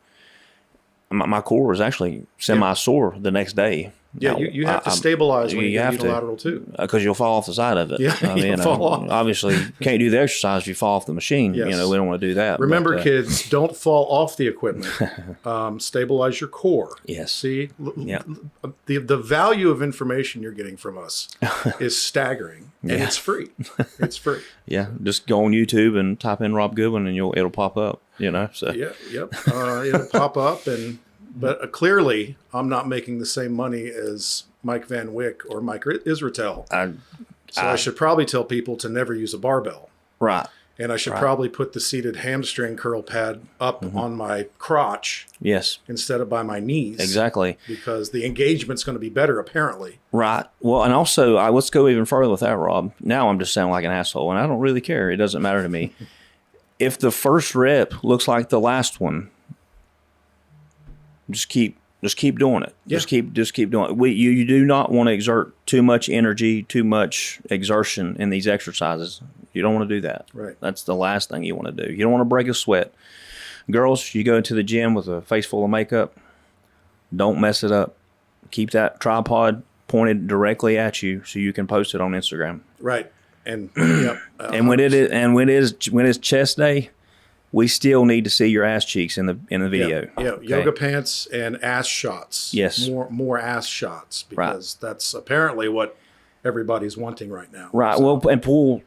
my core was actually semi-sore the next day.
Yeah,
now,
you have to stabilize when you get unilateral too,
because you'll fall off the side of it.
Yeah, you'll fall off.
Obviously, can't do the exercise if you fall off the machine.
Yes.
You know, we don't want to do that.
Remember, kids, don't fall off the equipment. Stabilize your core.
Yes.
See, the value of information you're getting from us is staggering, and it's free. It's free.
Yeah, just go on YouTube and type in Rob Goodwin, and it'll pop up. You know, so
it'll pop up, but clearly I'm not making the same money as Mike Van Wyck or Mike Israetel. I should probably tell people to never use a barbell.
Right.
And I should probably put the seated hamstring curl pad up on my crotch.
Yes.
Instead of by my knees.
Exactly.
Because the engagement's going to be better, apparently.
Right. Well, and also, let's go even further with that, Rob. Now I'm just sounding like an asshole, and I don't really care. It doesn't matter to me. If the first rep looks like the last one, just keep doing it. Yeah. Just keep doing it. You do not want to exert too much energy, too much exertion in these exercises. You don't want to do that.
Right.
That's the last thing you want to do. You don't want to break a sweat. Girls, you go into the gym with a face full of makeup, don't mess it up. Keep that tripod pointed directly at you so you can post it on Instagram.
Right. And
and when it's chest day, we still need to see your ass cheeks in the video.
Yeah. Okay? Yoga pants and ass shots.
Yes.
More ass shots, because that's apparently what everybody's wanting right now.
Right. So. Well, and pull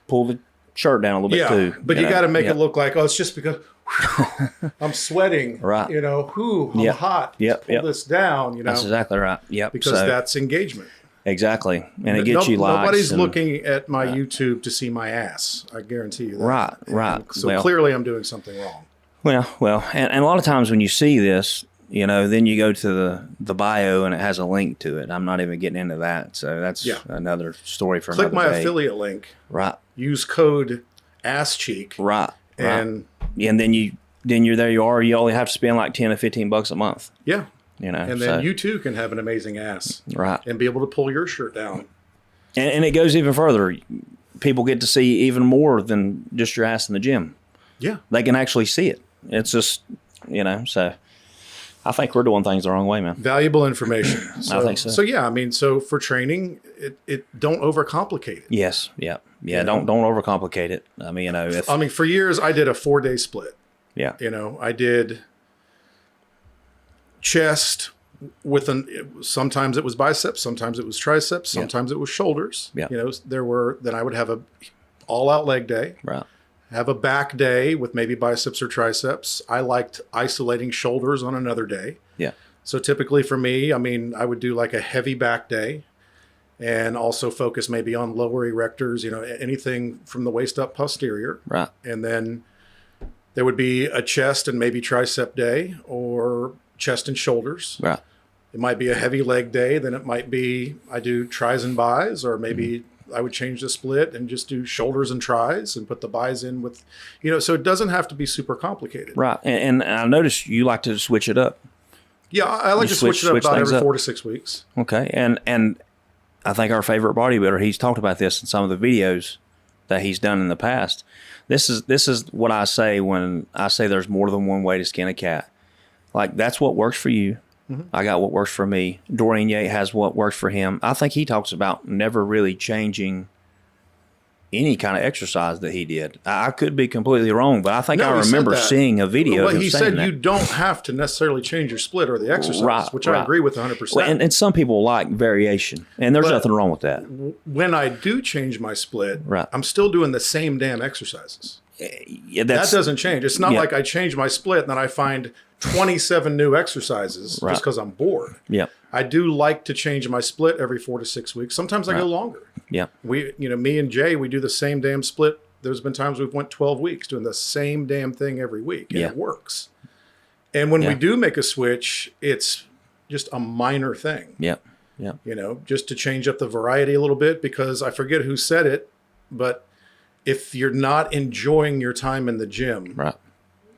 the shirt down a little bit too.
But you got to make it look like, it's just because I'm sweating. Right. You know, I'm hot. Pull this down. You know.
That's exactly right. Yep.
Because that's engagement.
Exactly. And it gets you likes.
Nobody's looking at my YouTube to see my ass. I guarantee you that.
Right.
So clearly I'm doing something wrong.
Well, and a lot of times when you see this, you know, then you go to the bio and it has a link to it. I'm not even getting into that. So that's another story for another day.
Click my affiliate link.
Right.
Use code ASSCHEEK.
Right.
And
then you're there you are. You only have to spend like $10 or $15 a month.
Yeah.
You know,
and then you too can have an amazing ass,
right?
And be able to pull your shirt down.
And it goes even further. People get to see even more than just your ass in the gym.
Yeah,
they can actually see it. It's just, you know. So I think we're doing things the wrong way, man.
Valuable information.
I think so.
So yeah, I mean, so for training, it don't overcomplicate it.
Yes. Yeah. Don't overcomplicate it. I mean, you know,
for years I did a 4-day split.
Yeah.
You know, I did chest sometimes it was biceps, sometimes it was triceps, sometimes it was shoulders.
Yeah.
You know, then I would have a all out leg day.
Right.
Have a back day with maybe biceps or triceps. I liked isolating shoulders on another day.
Yeah.
So typically for me, I mean, I would do like a heavy back day and also focus maybe on lower erectors, you know, anything from the waist up posterior.
Right.
And then there would be a chest and maybe tricep day, or chest and shoulders.
Right.
It might be a heavy leg day. Then it might be I do tris and bis, or maybe I would change the split and just do shoulders and tris and put the bis in with, you know, so it doesn't have to be super complicated.
Right. And I noticed you like to switch it up.
Yeah, I like to switch it up about every 4 to 6 weeks.
Okay. And I think our favorite bodybuilder, he's talked about this in some of the videos that he's done in the past. This is what I say when I say there's more than one way to skin a cat. Like, that's what works for you. Mm-hmm. I got what works for me. Dorian Yates has what works for him. I think he talks about never really changing any kind of exercise that he did. I could be completely wrong, but I think I
he said
remember
that.
seeing a video
Well,
of him
he
saying
said
that.
you don't have to necessarily change your split or the exercise,
Right,
which I agree with 100%.
Well, and some people like variation, and there's
But
nothing wrong with that.
when I do change my split,
Right.
I'm still doing the same damn exercises.
Yeah,
That doesn't change. It's not
Yeah.
like I change my split and then I find 27 new exercises
Right.
just because I'm bored.
Yeah,
I do like to change my split every 4 to 6 weeks. Sometimes I go longer.
yeah,
Me and Jay, we do the same damn split. There's been times we've went 12 weeks doing the same damn thing every week, and
Yeah.
it works. And when
Yeah.
we do make a switch, it's just a minor thing,
yeah, yeah.
just to change up the variety a little bit, because I forget who said it, but if you're not enjoying your time in the gym,
Right.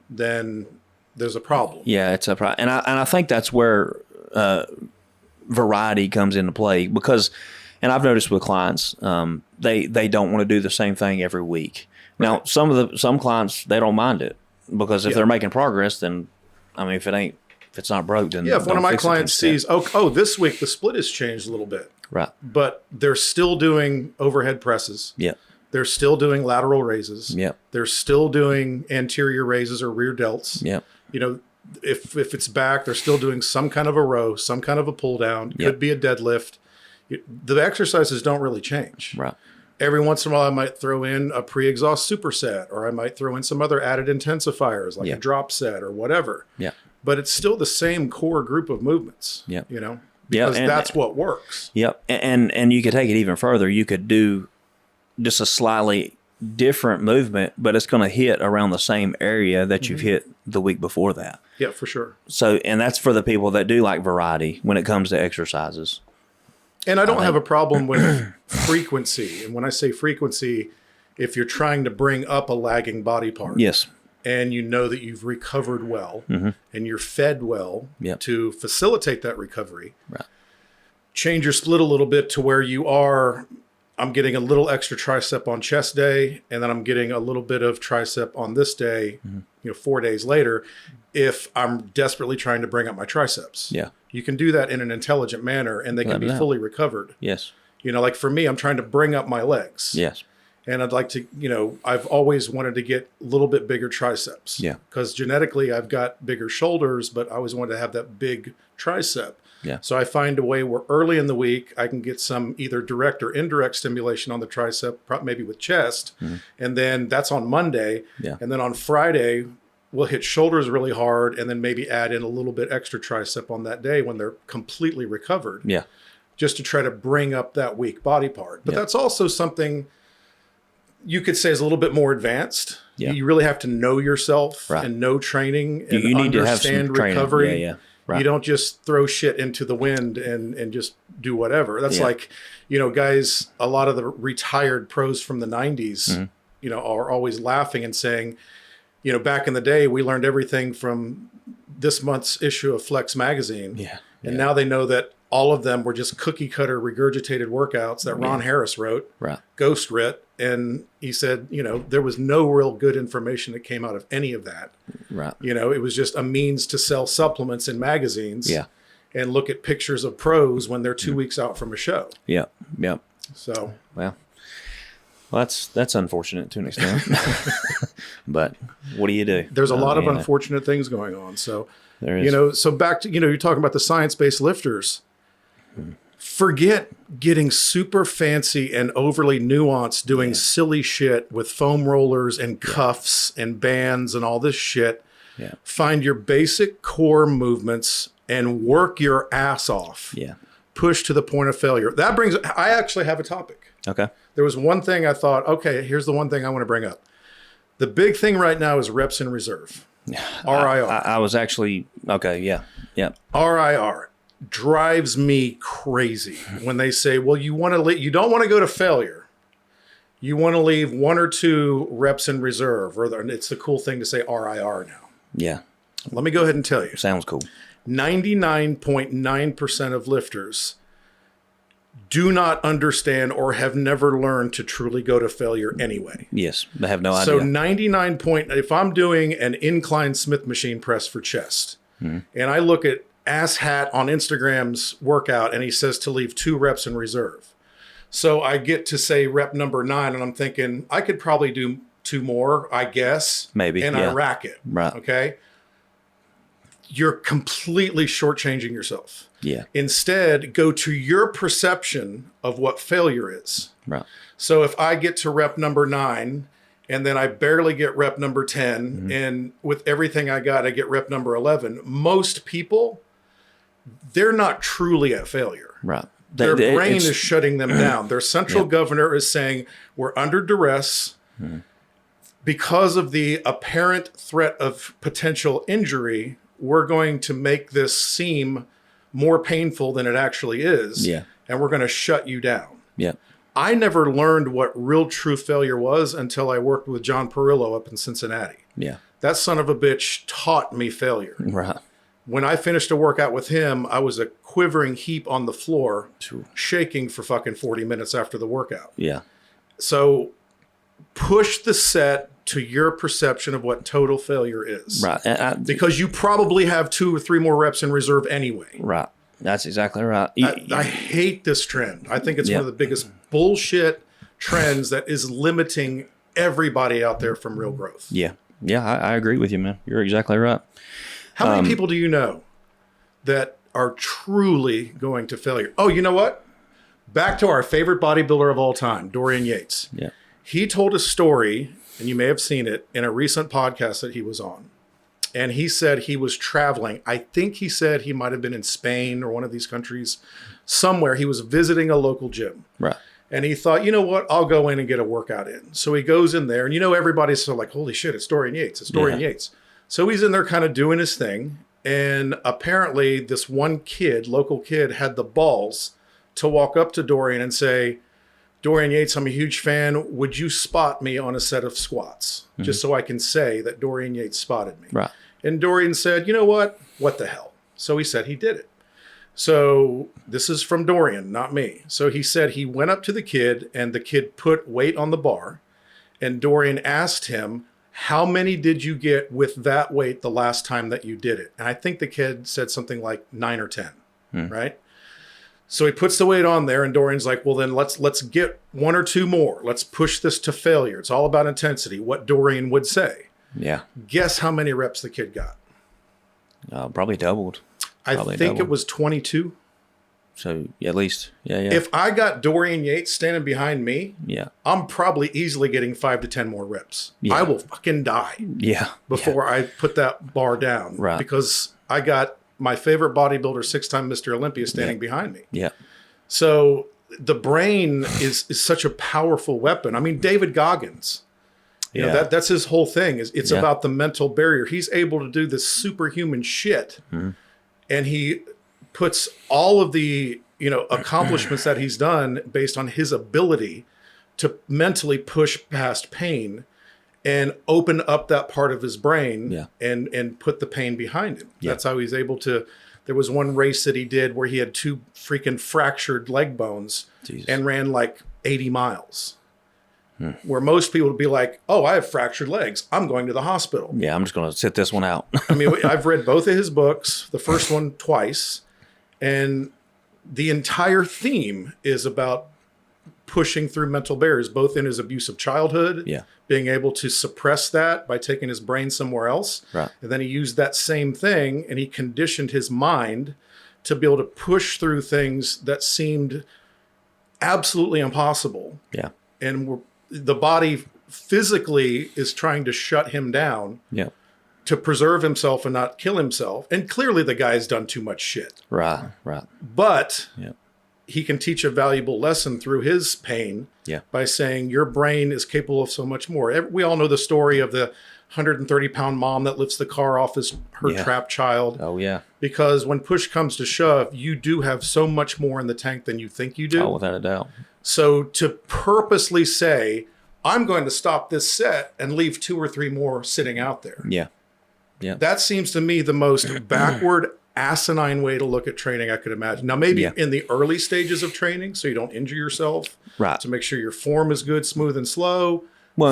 then there's a problem.
Yeah, it's a problem, and I think that's where variety comes into play, because, and I've noticed with clients, they don't want to do the same thing every week. Now, some clients, they don't mind it, because if they're making progress, then I mean, if it's not broke, then
Yeah, if one of my
fix it
clients
instead.
sees, oh, this week the split has changed a little bit,
Right.
but they're still doing overhead presses.
Yeah.
They're still doing lateral raises.
Yeah.
They're still doing anterior raises or rear delts.
Yeah.
If it's back, they're still doing some kind of a row, some kind of a pull down.
Yeah.
Could be a deadlift. The exercises don't really change.
Right.
Every once in a while, I might throw in a pre-exhaust superset, or I might throw in some other added intensifiers like a drop set or whatever.
Yeah.
But it's still the same core group of movements.
Yeah.
Because
and
that's what works.
Yep. And you could take it even further. You could do just a slightly different movement, but it's going to hit around the same area that you've hit the week before that.
Yeah, for sure.
So, and that's for the people that do like variety when it comes to exercises.
And I don't have a problem with frequency. And when I say frequency, if you're trying to bring up a lagging body part.
Yes.
And you know that you've recovered well and you're fed well
Yep.
to facilitate that recovery.
Right.
Change your split a little bit to where I'm getting a little extra tricep on chest day, and then I'm getting a little bit of tricep on this day, 4 days later, if I'm desperately trying to bring up my triceps.
Yeah.
You can do that in an intelligent manner, and they can be fully recovered.
Yes.
Like for me, I'm trying to bring up my legs.
Yes.
And I'd like to, I've always wanted to get a little bit bigger triceps.
Yeah.
Because genetically, I've got bigger shoulders, but I always wanted to have that big tricep.
Yeah.
So I find a way where early in the week, I can get some either direct or indirect stimulation on the tricep, maybe with chest. And then that's on Monday.
Yeah.
And then on Friday, we'll hit shoulders really hard and then maybe add in a little bit extra tricep on that day when they're completely recovered.
Yeah.
Just to try to bring up that weak body part. But that's also something you could say is a little bit more advanced.
Yeah.
You really have to know yourself
Right.
and know training and
You need to have
understand
some training.
recovery.
Yeah, yeah. Right.
You don't just throw shit into the wind and just do whatever. That's
Yeah.
like, guys, a lot of the retired pros from the 90s, are always laughing and saying, back in the day, we learned everything from this month's issue of Flex magazine.
Yeah.
And now they know that all of them were just cookie cutter regurgitated workouts that Ron Harris wrote,
Right.
Ghost writ. And he said, there was no real good information that came out of any of that.
Right.
It was just a means to sell supplements in magazines.
Yeah.
And look at pictures of pros when they're 2 weeks out from a show.
Yep. Yep.
So,
Well, that's unfortunate to an extent. But what do you do?
there's a lot of unfortunate things going on. So,
There is.
so back to, you're talking about the science-based lifters. Forget getting super fancy and overly nuanced doing silly shit with foam rollers and cuffs and bands and all this shit.
Yeah.
Find your basic core movements and work your ass off.
Yeah.
Push to the point of failure. I actually have a topic.
Okay.
There was one thing I thought, okay, here's the one thing I want to bring up. The big thing right now is reps in reserve. RIR.
I was actually okay. Yeah. Yeah.
RIR drives me crazy when they say, well, you don't want to go to failure. You want to leave 1 or 2 reps in reserve, or it's the cool thing to say RIR now.
Yeah.
Let me go ahead and tell you.
Sounds cool.
99.9% of lifters do not understand or have never learned to truly go to failure anyway.
Yes. They have no
So
idea.
if I'm doing an incline Smith machine press for chest, and I look at Ass Hat on Instagram's workout and he says to leave 2 reps in reserve. So I get to say rep number 9 and I'm thinking I could probably do 2 more, I guess.
Maybe.
And I rack it.
Right.
Okay. You're completely shortchanging yourself.
Yeah.
Instead, go to your perception of what failure is.
Right.
So if I get to rep number 9 and then I barely get rep number 10, and with everything I got, I get rep number 11, most people, they're not truly at failure.
Right.
Their brain is shutting them down. Their central governor is saying, we're under duress because of the apparent threat of potential injury. We're going to make this seem more painful than it actually is.
Yeah.
And we're going to shut you down.
Yeah.
I never learned what real true failure was until I worked with John Perillo up in Cincinnati.
Yeah.
That son of a bitch taught me failure.
Right.
When I finished a workout with him, I was a quivering heap on the floor, shaking for fucking 40 minutes after the workout.
Yeah.
So push the set to your perception of what total failure is.
Right.
Because you probably have 2 or 3 more reps in reserve anyway.
Right. That's exactly right.
I hate this trend. I think it's one of the biggest bullshit trends that is limiting everybody out there from real growth.
Yeah. Yeah, I agree with you, man. You're exactly right.
How many people do you know that are truly going to failure? Oh, you know what? Back to our favorite bodybuilder of all time, Dorian Yates.
Yeah.
He told a story, and you may have seen it, in a recent podcast that he was on. And he said he was traveling. I think he said he might have been in Spain or one of these countries, somewhere. He was visiting a local gym.
Right.
And he thought, you know what? I'll go in and get a workout in. So he goes in there, and everybody's so like, holy shit, it's Dorian Yates. It's Dorian Yates. So he's in there kind of doing his thing. And apparently this one kid, local kid, had the balls to walk up to Dorian and say, Dorian Yates, I'm a huge fan. Would you spot me on a set of squats? Just so I can say that Dorian Yates spotted me.
Right.
And Dorian said, you know what? What the hell? So he said he did it. So this is from Dorian, not me. So he said he went up to the kid and the kid put weight on the bar. And Dorian asked him, how many did you get with that weight the last time that you did it? And I think the kid said something like 9 or 10, right? So he puts the weight on there and Dorian's like, well, then let's get 1 or 2 more. Let's push this to failure. It's all about intensity, what Dorian would say.
Yeah.
Guess how many reps the kid got?
Probably doubled.
I think it was 22.
So at least, yeah.
If I got Dorian Yates standing behind me,
yeah,
I'm probably easily getting 5 to 10 more reps.
Yeah.
I will fucking die.
Yeah.
Before I put that bar down.
Right.
Because I got my favorite bodybuilder, 6-time Mr. Olympia, standing behind me.
Yeah.
So the brain is such a powerful weapon. I mean, David Goggins, you know, that's his whole thing. It's about the mental barrier. He's able to do this superhuman shit. And he puts all of the, accomplishments that he's done based on his ability to mentally push past pain and open up that part of his brain and put the pain behind him. That's how he's able to. There was one race that he did where he had 2 freaking fractured leg bones and ran like 80 miles. Where most people would be like, oh, I have fractured legs. I'm going to the hospital.
Yeah, I'm just going to sit this one out.
I mean, I've read both of his books, the first one twice, and the entire theme is about pushing through mental barriers, both in his abusive childhood, being able to suppress that by taking his brain somewhere else.
Right.
And then he used that same thing and he conditioned his mind to be able to push through things that seemed absolutely impossible.
Yeah.
And the body physically is trying to shut him down to preserve himself and not kill himself. And clearly the guy's done too much shit.
Right.
But he can teach a valuable lesson through his pain by saying your brain is capable of so much more. We all know the story of the 130-pound mom that lifts the car off her trapped child.
Oh, yeah.
Because when push comes to shove, you do have so much more in the tank than you think you do.
Oh, without a doubt.
So to purposely say, I'm going to stop this set and leave 2 or 3 more sitting out there.
Yeah.
That seems to me the most backward, asinine way to look at training I could imagine. Now, maybe in the early stages of training, so you don't injure yourself, to make sure your form is good, smooth, and slow,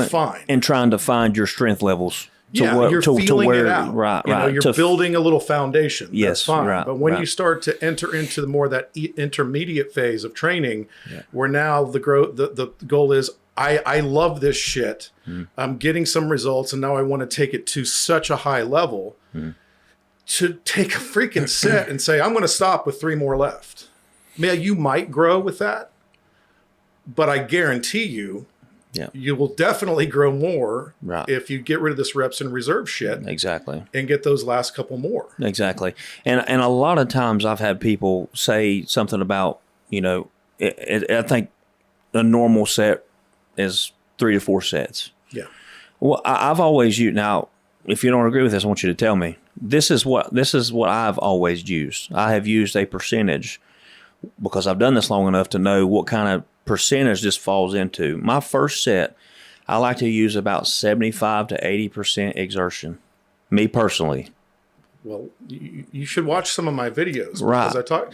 fine.
And trying to find your strength levels.
you're feeling it out.
Right,
you know, you're building a little foundation.
Yes,
that's fine.
right,
but when you start to enter into the more that intermediate phase of training, where now the goal is, I love this shit. I'm getting some results, and now I want to take it to such a high level to take a freaking set and say, I'm going to stop with 3 more left. Yeah, you might grow with that, but I guarantee you, you will definitely grow more if you get rid of this reps and reserve shit.
Exactly.
And get those last couple more.
Exactly. And a lot of times I've had people say something about, you know, I think a normal set is 3 to 4 sets. Yeah. Well, I've always used, now, if you don't agree with this, I want you to tell me. This is what I've always used. I have used a percentage because I've done this long enough to know what kind of percentage this falls into. My first set, I like to use about 75 to 80% exertion. Me personally.
Well, you should watch some of my videos.
Right.
Because I talk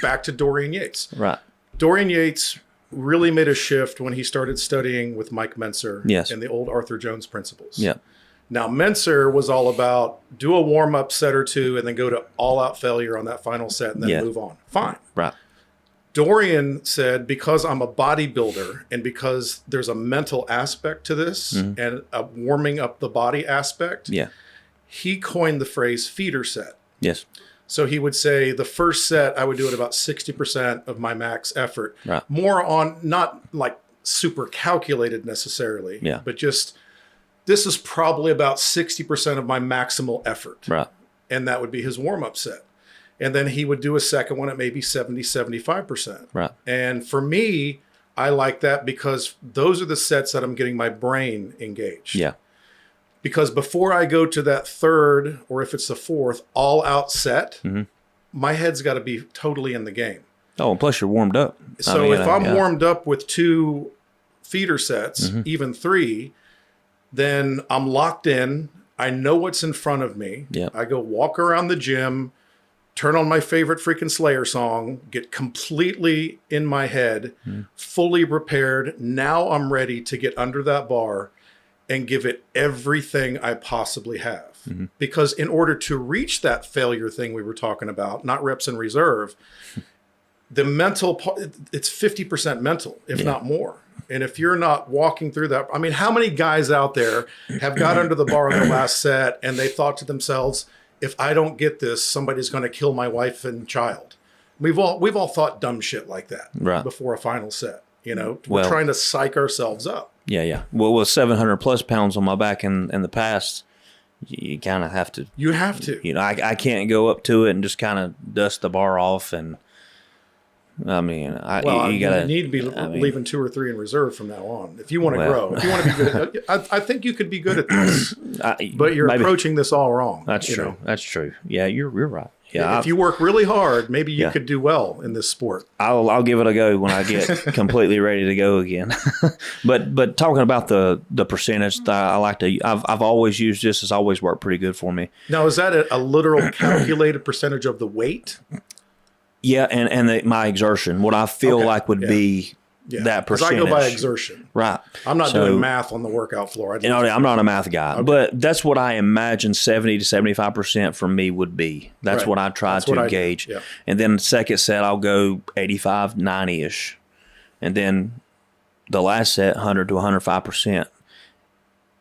back to Dorian Yates.
Right.
Dorian Yates really made a shift when he started studying with Mike Mentzer and the old Arthur Jones principles.
Yeah.
Now, Mentzer was all about do a warm-up set or 2 and then go to all-out failure on that final set and then move on. Fine.
Right.
Dorian said, because I'm a bodybuilder and because there's a mental aspect to this and a warming up the body aspect, he coined the phrase feeder set.
Yes.
So he would say the first set, I would do it about 60% of my max effort.
Right.
More on, not like super calculated necessarily, but just, this is probably about 60% of my maximal effort.
Right.
And that would be his warm-up set. And then he would do a second one at maybe 70, 75%.
Right.
And for me, I like that because those are the sets that I'm getting my brain engaged.
Yeah.
Because before I go to that third, or if it's the fourth, all-out set, my head's got to be totally in the game.
Oh, and plus you're warmed up.
So if I'm warmed up with 2 feeder sets, even 3, then I'm locked in. I know what's in front of me.
Yeah.
I go walk around the gym, turn on my favorite freaking Slayer song, get completely in my head, fully prepared. Now I'm ready to get under that bar and give it everything I possibly have. Because in order to reach that failure thing we were talking about, not reps and reserve, the mental part, it's 50% mental, if not more. And if you're not walking through that, I mean, how many guys out there have got under the bar in the last set and they thought to themselves, if I don't get this, somebody's going to kill my wife and child. We've all thought dumb shit like that before a final set. You know, we're trying to psych ourselves up.
Yeah. Well, with 700 plus pounds on my back in the past, you kind of have to.
You have to.
You know, I can't go up to it and just kind of dust the bar off. And I mean, you got to.
You need to be leaving 2 or 3 in reserve from now on if you want to grow. If you want to be good, I think you could be good at this, but you're approaching this all wrong.
That's true. That's true. Yeah, you're right. Yeah,
if you work really hard, maybe you could do well in this sport.
I'll give it a go when I get completely ready to go again. But talking about the percentage, I like to. I've always used this. It's always worked pretty good for me.
Now, is that a literal calculated percentage of the weight?
Yeah, and my exertion, what I feel like would be that percentage.
I go by exertion.
Right.
I'm not doing math on the workout floor.
I'm not a math guy, but that's what I imagine 70 to 75% for me would be. That's what I try to gauge. Yeah. And then the second set, I'll go 85, 90-ish. And then the last set, 100 to 105%.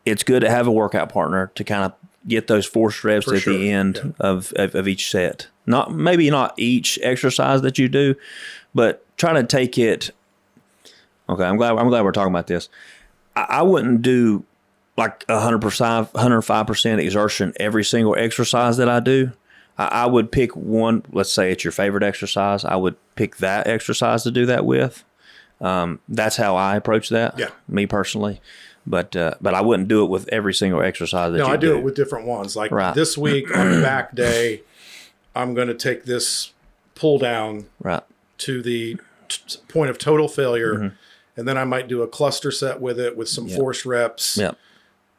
It's good to have a workout partner to kind of get those forced reps at the end of each set. Maybe not each exercise that you do, but try to take it. Okay, I'm glad we're talking about this. I wouldn't do like 105% exertion every single exercise that I do. I would pick one. Let's say it's your favorite exercise. I would pick that exercise to do that with. That's how I approach that. Yeah, me personally. But I wouldn't do it with every single exercise that you do.
No, I do it with different ones. Like this week on back day, I'm going to take this pull down to the point of total failure. And then I might do a cluster set with it with some forced reps. Yeah.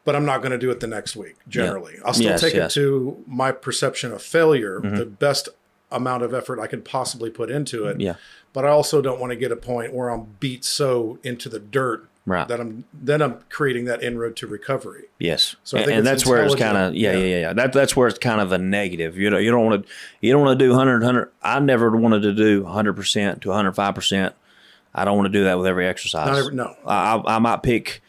But I'm not going to do it the next week, generally. I'll still take it to my perception of failure, the best amount of effort I can possibly put into it. Yeah. But I also don't want to get a point where I'm beat so into the dirt
Right.
Then I'm creating that inroad to recovery.
Yes.
So I think
and that's where it's kind of that's where it's kind of a negative. You don't want to do 100. I never wanted to do 100% to 105%. I don't want to do that with every exercise.
No.
I might pick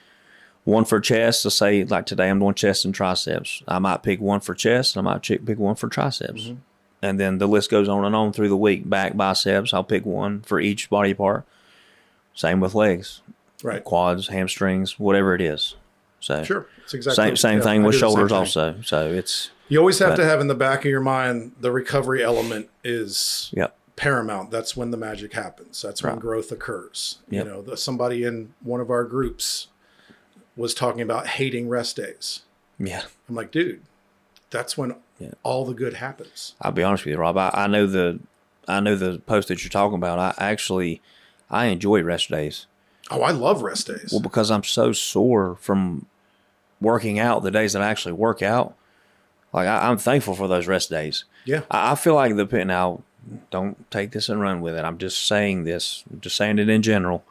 one for chest. Let's say like today I'm doing chest and triceps. I might pick one for chest. And I might pick one for triceps. Mm-hmm. And then the list goes on and on through the week. Back, biceps. I'll pick one for each body part. Same with legs.
Right.
Quads, hamstrings, whatever it is. So
sure. It's exactly
same thing with shoulders also. So it's
you always have to have in the back of your mind the recovery element is paramount. That's when the magic happens. That's when growth occurs. Yep. You know, somebody in one of our groups was talking about hating rest days. Yeah. I'm like, dude, that's when all the good happens.
I'll be honest with you, Rob. I know the post that you're talking about. I enjoy rest days.
Oh, I love rest days.
Well, because I'm so sore from working out the days that I actually work out. Like I'm thankful for those rest days.
Yeah.
I feel like now, don't take this and run with it. I'm just saying this. I'm just saying it in general.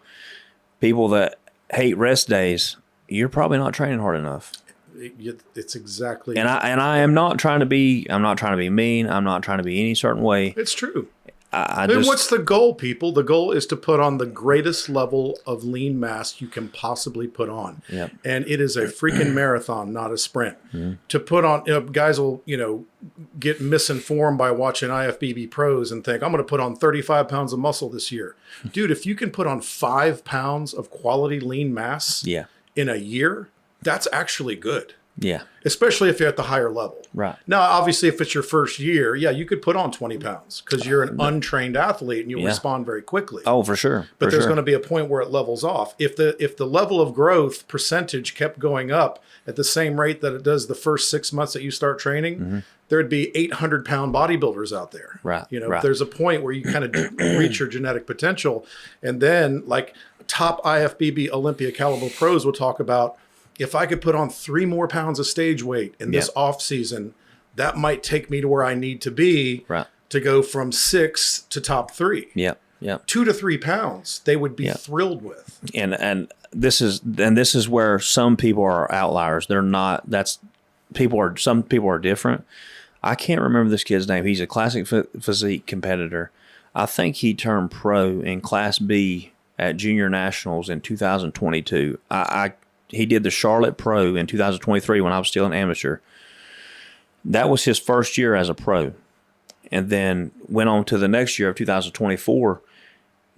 People that hate rest days, you're probably not training hard enough.
It's exactly.
And I am not trying to be. I'm not trying to be mean. I'm not trying to be any certain way.
It's true. What's the goal, people? The goal is to put on the greatest level of lean mass you can possibly put on.
Yep.
And it is a freaking marathon, not a sprint. Mm-hmm. To put on, guys will, get misinformed by watching IFBB pros and think, I'm going to put on 35 pounds of muscle this year. Dude, if you can put on 5 pounds of quality lean mass in a year, that's actually good.
Yeah.
Especially if you're at the higher level.
Right.
Now, obviously, if it's your first year, you could put on 20 pounds because you're an untrained athlete and you'll respond very quickly.
Oh, for sure.
But there's going to be a point where it levels off. If the level of growth percentage kept going up at the same rate that it does the first 6 months that you start training, there'd be 800-pound bodybuilders out there.
Right.
There's a point where you kind of reach your genetic potential. And then, like, top IFBB Olympia caliber pros will talk about, if I could put on 3 more pounds of stage weight in this off season, that might take me to where I need to be to go from 6 to top 3.
Yeah.
2 to 3 pounds, they would be thrilled with.
And this is where some people are outliers. They're not. Some people are different. I can't remember this kid's name. He's a classic physique competitor. I think he turned pro in Class B at Junior Nationals in 2022. He did the Charlotte Pro in 2023 when I was still an amateur. That was his first year as a pro. And then went on to the next year of 2024.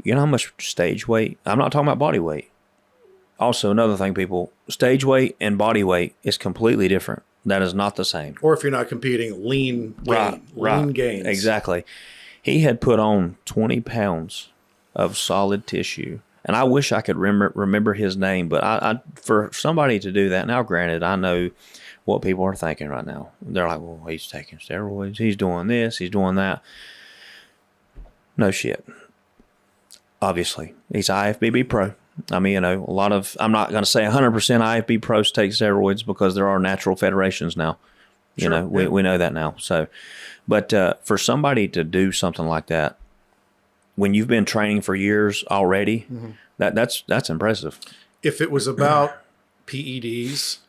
You know how much stage weight? I'm not talking about body weight. Also, another thing, people, stage weight and body weight is completely different. That is not the same.
Or if you're not competing, lean gains.
Exactly. He had put on 20 pounds of solid tissue. And I wish I could remember his name, but for somebody to do that, now granted, I know what people are thinking right now. They're like, well, he's taking steroids, he's doing this, he's doing that. No shit. Obviously, he's IFBB pro. I mean, I'm not going to say 100% IFBB pros take steroids because there are natural federations now. We know that now. So, but for somebody to do something like that, when you've been training for years already, that's impressive.
If it was about PEDs,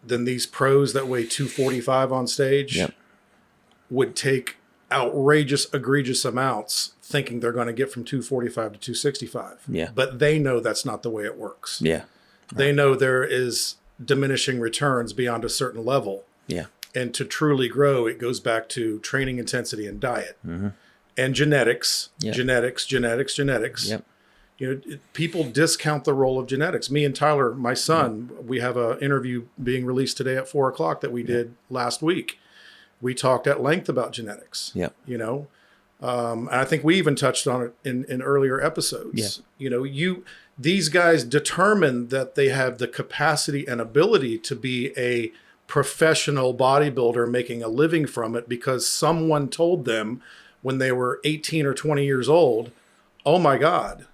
then these pros that weigh 245 on stage would take outrageous, egregious amounts thinking they're going to get from 245 to 265.
Yeah.
But they know that's not the way it works.
Yeah.
They know there is diminishing returns beyond a certain level.
Yeah.
And to truly grow, it goes back to training intensity and diet. And genetics. Yep. People discount the role of genetics. Me and Tyler, my son, we have an interview being released today at 4:00 that we did last week. We talked at length about genetics.
Yep.
And I think we even touched on it in earlier episodes. Yeah. These guys determine that they have the capacity and ability to be a professional bodybuilder making a living from it because someone told them when they were 18 or 20 years old, oh my God,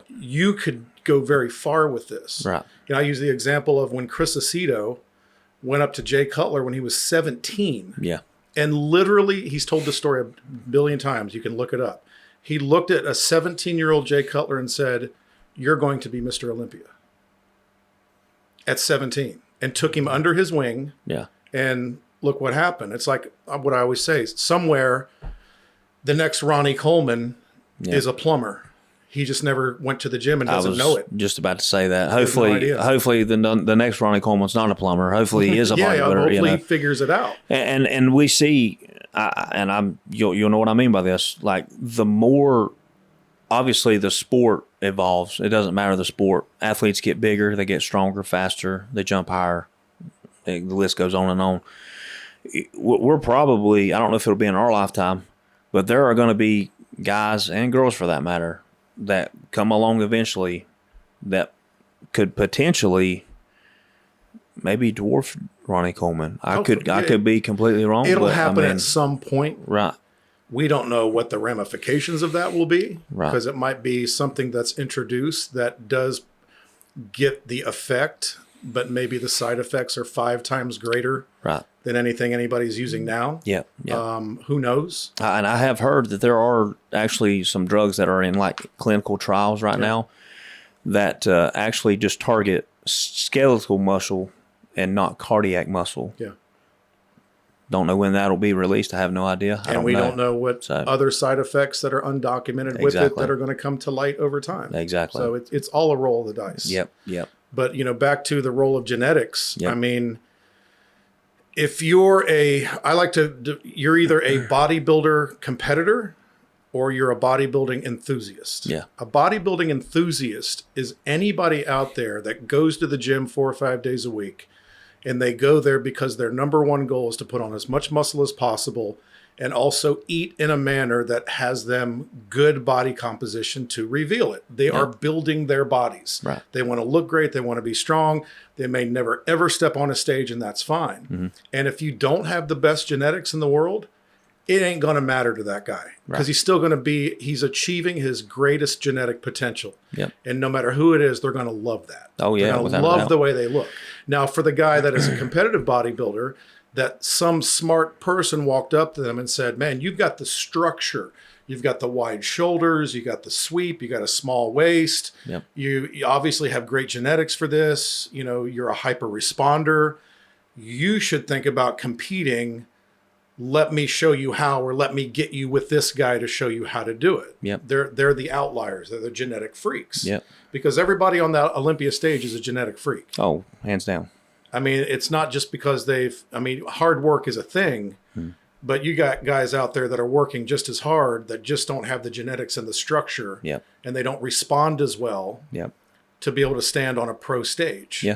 you could go very far with this.
Right.
I use the example of when Chris Aceto went up to Jay Cutler when he was 17.
Yeah.
And literally, he's told this story a billion times. You can look it up. He looked at a 17-year-old Jay Cutler and said, you're going to be Mr. Olympia. at 17 and took him under his wing.
Yeah.
And look what happened. It's like what I always say, somewhere the next Ronnie Coleman is a plumber. He just never went to the gym and doesn't know it.
Just about to say that. Hopefully the next Ronnie Coleman's not a plumber. Hopefully he is a bodybuilder.
Hopefully he figures it out.
And we see, you'll know what I mean by this. Like the more, obviously the sport evolves. It doesn't matter the sport. Athletes get bigger, they get stronger, faster, they jump higher. The list goes on and on. We're probably, I don't know if it'll be in our lifetime, but there are going to be guys and girls for that matter that come along eventually that could potentially maybe dwarf Ronnie Coleman. I could be completely wrong.
It'll happen at some point.
Right.
We don't know what the ramifications of that will be.
Right.
Because it might be something that's introduced that does get the effect, but maybe the side effects are 5 times greater than anything anybody's using now.
Yeah.
Who knows?
And I have heard that there are actually some drugs that are in like clinical trials right now that actually just target skeletal muscle and not cardiac muscle.
Yeah.
Don't know when that'll be released. I have no idea.
And we don't know what other side effects that are undocumented with it that are going to come to light over time.
Exactly.
So it's all a roll of the dice.
Yep.
But, back to the role of genetics. Yep. I mean, if you're you're either a bodybuilder competitor or you're a bodybuilding enthusiast.
Yeah.
A bodybuilding enthusiast is anybody out there that goes to the gym 4 or 5 days a week, and they go there because their number one goal is to put on as much muscle as possible and also eat in a manner that has them good body composition to reveal it. They are building their bodies.
Right.
They want to look great. They want to be strong. They may never, ever step on a stage, and that's fine. Mm-hmm. And if you don't have the best genetics in the world, it ain't going to matter to that guy because he's still going to he's achieving his greatest genetic potential.
Yep.
And no matter who it is, they're going to love that.
Oh, yeah.
They're going to love the way they look. Now, for the guy that is a competitive bodybuilder, that some smart person walked up to them and said, man, you've got the structure. You've got the wide shoulders. You got the sweep. You got a small waist.
Yep.
You obviously have great genetics for this. You're a hyper responder. You should think about competing. Let me show you how, or let me get you with this guy to show you how to do it.
Yep.
They're the outliers. They're the genetic freaks.
Yep.
Because everybody on that Olympia stage is a genetic freak.
Oh, hands down.
I mean, it's not just because hard work is a thing, but you got guys out there that are working just as hard that just don't have the genetics and the structure, and they don't respond as well to be able to stand on a pro stage.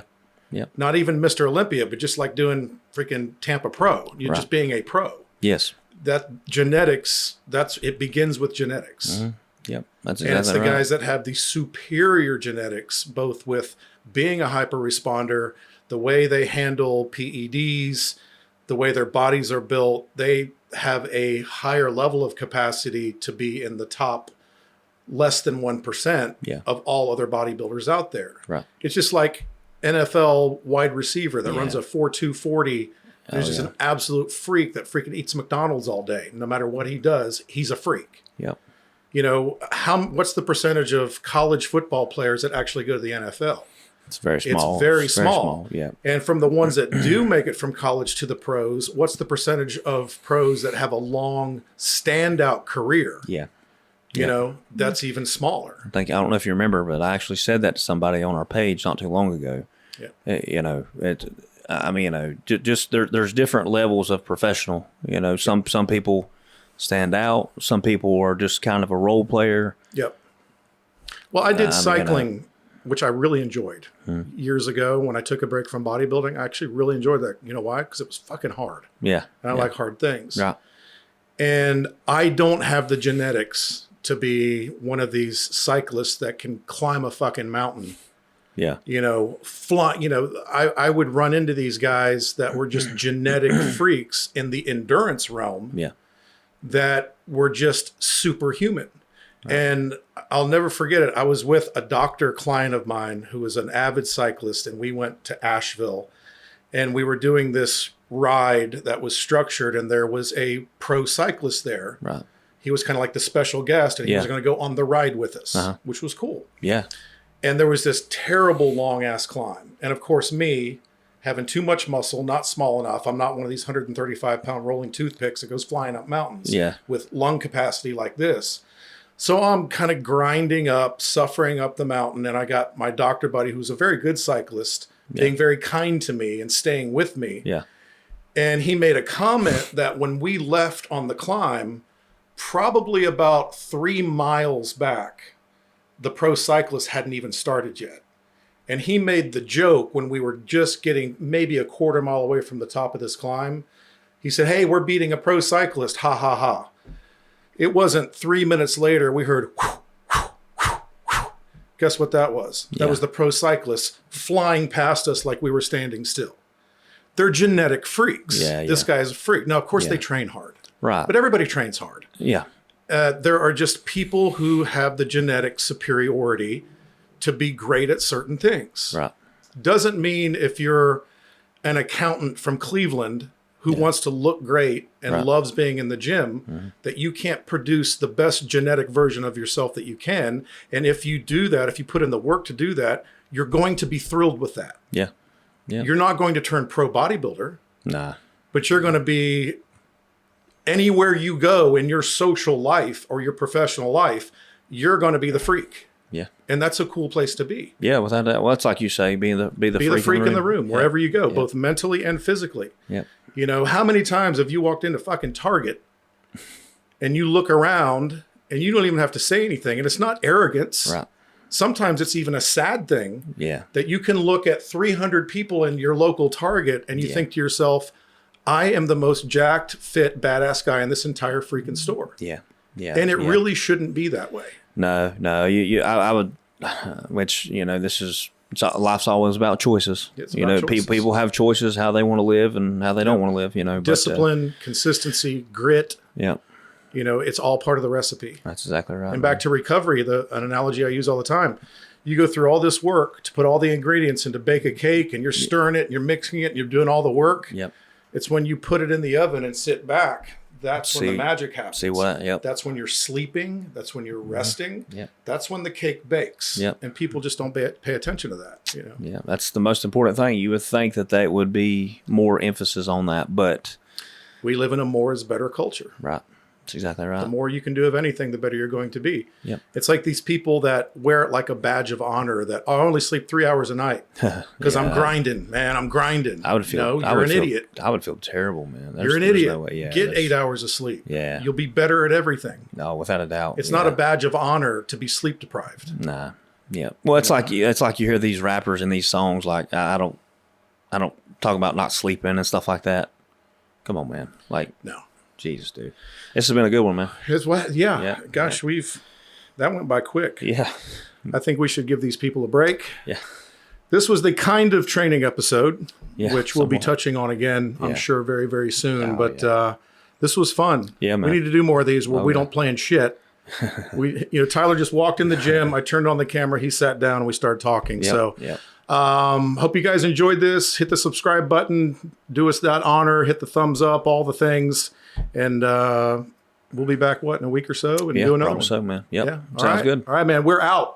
Not even Mr. Olympia, but just like doing freaking Tampa Pro. You're just being a pro.
Yes.
That genetics, it begins with genetics.
Mm-hmm. Yep. That's
exactly. And it's the guys that have the superior genetics, both with being a hyper responder, the way they handle PEDs, the way their bodies are built. They have a higher level of capacity to be in the top less than 1% of all other bodybuilders out there. Right. It's just like NFL wide receiver that runs a 4.2 40. He's just an absolute freak that freaking eats McDonald's all day. No matter what he does, he's a freak.
Yep.
What's the percentage of college football players that actually go to the NFL?
It's very small.
It's very small.
Yeah.
And from the ones that do make it from college to the pros, what's the percentage of pros that have a long standout career?
Yeah.
That's even smaller.
I don't know if you remember, but I actually said that to somebody on our page not too long ago. Yeah. There's different levels of professional. Some people stand out. Some people are just kind of a role player.
Yep. Well, I did cycling, which I really enjoyed years ago when I took a break from bodybuilding. I actually really enjoyed that. You know why? Because it was fucking hard.
Yeah.
And I like hard things.
Yeah. And
I don't have the genetics to be one of these cyclists that can climb a fucking mountain.
Yeah.
Fly. I would run into these guys that were just genetic freaks in the endurance realm.
Yeah.
That were just superhuman. And I'll never forget it. I was with a doctor client of mine who was an avid cyclist, and we went to Asheville, and we were doing this ride that was structured, and there was a pro cyclist there. Right. He was kind of like the special guest, and he was going to go on the ride with us, which was cool.
Yeah.
And there was this terrible long ass climb. And of course, me having too much muscle, not small enough. I'm not one of these 135-pound rolling toothpicks that goes flying up mountains with lung capacity like this. So I'm kind of grinding up, suffering up the mountain. And I got my doctor buddy, who's a very good cyclist, being very kind to me and staying with me.
Yeah.
And he made a comment that when we left on the climb, probably about 3 miles back, the pro cyclist hadn't even started yet. And he made the joke when we were just getting maybe a quarter mile away from the top of this climb. He said, "Hey, we're beating a pro cyclist. Ha, ha, ha." It wasn't 3 minutes later, we heard, whoo, whoo, whoo, whoo. Guess what that was? That was the pro cyclist flying past us like we were standing still. They're genetic freaks. This guy is a freak. Now, of course, they train hard.
Right.
But everybody trains hard.
Yeah.
There are just people who have the genetic superiority to be great at certain things.
Right.
Doesn't mean if you're an accountant from Cleveland who wants to look great and loves being in the gym, that you can't produce the best genetic version of yourself that you can. And if you do that, if you put in the work to do that, you're going to be thrilled with that.
Yeah. Yeah.
You're not going to turn pro bodybuilder.
Nah.
But you're going to be anywhere you go in your social life or your professional life, you're going to be the freak.
Yeah.
And that's a cool place to be.
Yeah, without that. Well, it's like you say, be the
freak in the room wherever you go, both mentally and physically.
Yeah.
You know, how many times have you walked into fucking Target and you look around and you don't even have to say anything? And it's not arrogance.
Right.
Sometimes it's even a sad thing.
Yeah.
That you can look at 300 people in your local Target and you think to yourself, I am the most jacked, fit, badass guy in this entire freaking store.
Yeah. Yeah.
And it really shouldn't be that way.
No. I would, which, you know, life's always about choices. You know, choices. People have choices how they want to live and how they don't want to live, you know.
Discipline, consistency, grit.
Yeah.
You know, it's all part of the recipe.
That's exactly right.
And back to recovery, an analogy I use all the time. You go through all this work to put all the ingredients in to bake a cake, and you're stirring it and you're mixing it and you're doing all the work.
Yep.
It's when you put it in the oven and sit back. That's when the magic happens.
See what? Yep.
That's when you're sleeping. That's when you're resting.
Yep.
That's when the cake bakes.
Yep.
And people just don't pay attention to that. You know.
Yeah, that's the most important thing. You would think that they would be more emphasis on that, but
we live in a more is better culture.
Right. That's exactly right.
The more you can do of anything, the better you're going to be.
Yep.
It's like these people that wear it like a badge of honor that I only sleep 3 hours a night because I'm grinding, man. I'm grinding.
I would feel.
No, you're an idiot.
I would feel terrible, man.
You're an idiot.
No way. Yeah,
get 8 hours of sleep.
Yeah.
You'll be better at everything.
No, without a doubt.
It's not a badge of honor to be sleep deprived.
Nah. Yeah. Well, it's like you hear these rappers in these songs like I don't talk about not sleeping and stuff like that. Come on, man. Like
no.
Jesus, dude. This has been a good one, man.
Gosh, that went by quick.
Yeah.
I think we should give these people a break.
Yeah.
This was the kind of training episode, which we'll be
somewhat.
touching on again, I'm sure, very, very soon.
Oh,
but this was fun.
Yeah, man.
We need to do more of these where we don't plan shit. Tyler just walked in the gym. I turned on the camera. He sat down and we started talking. Hope you guys enjoyed this. Hit the subscribe button. Do us that honor. Hit the thumbs up. All the things. And we'll be back, in a week or so? And do another one.
So, man. Yep.
Yeah.
Sounds good.
All right, man. We're out.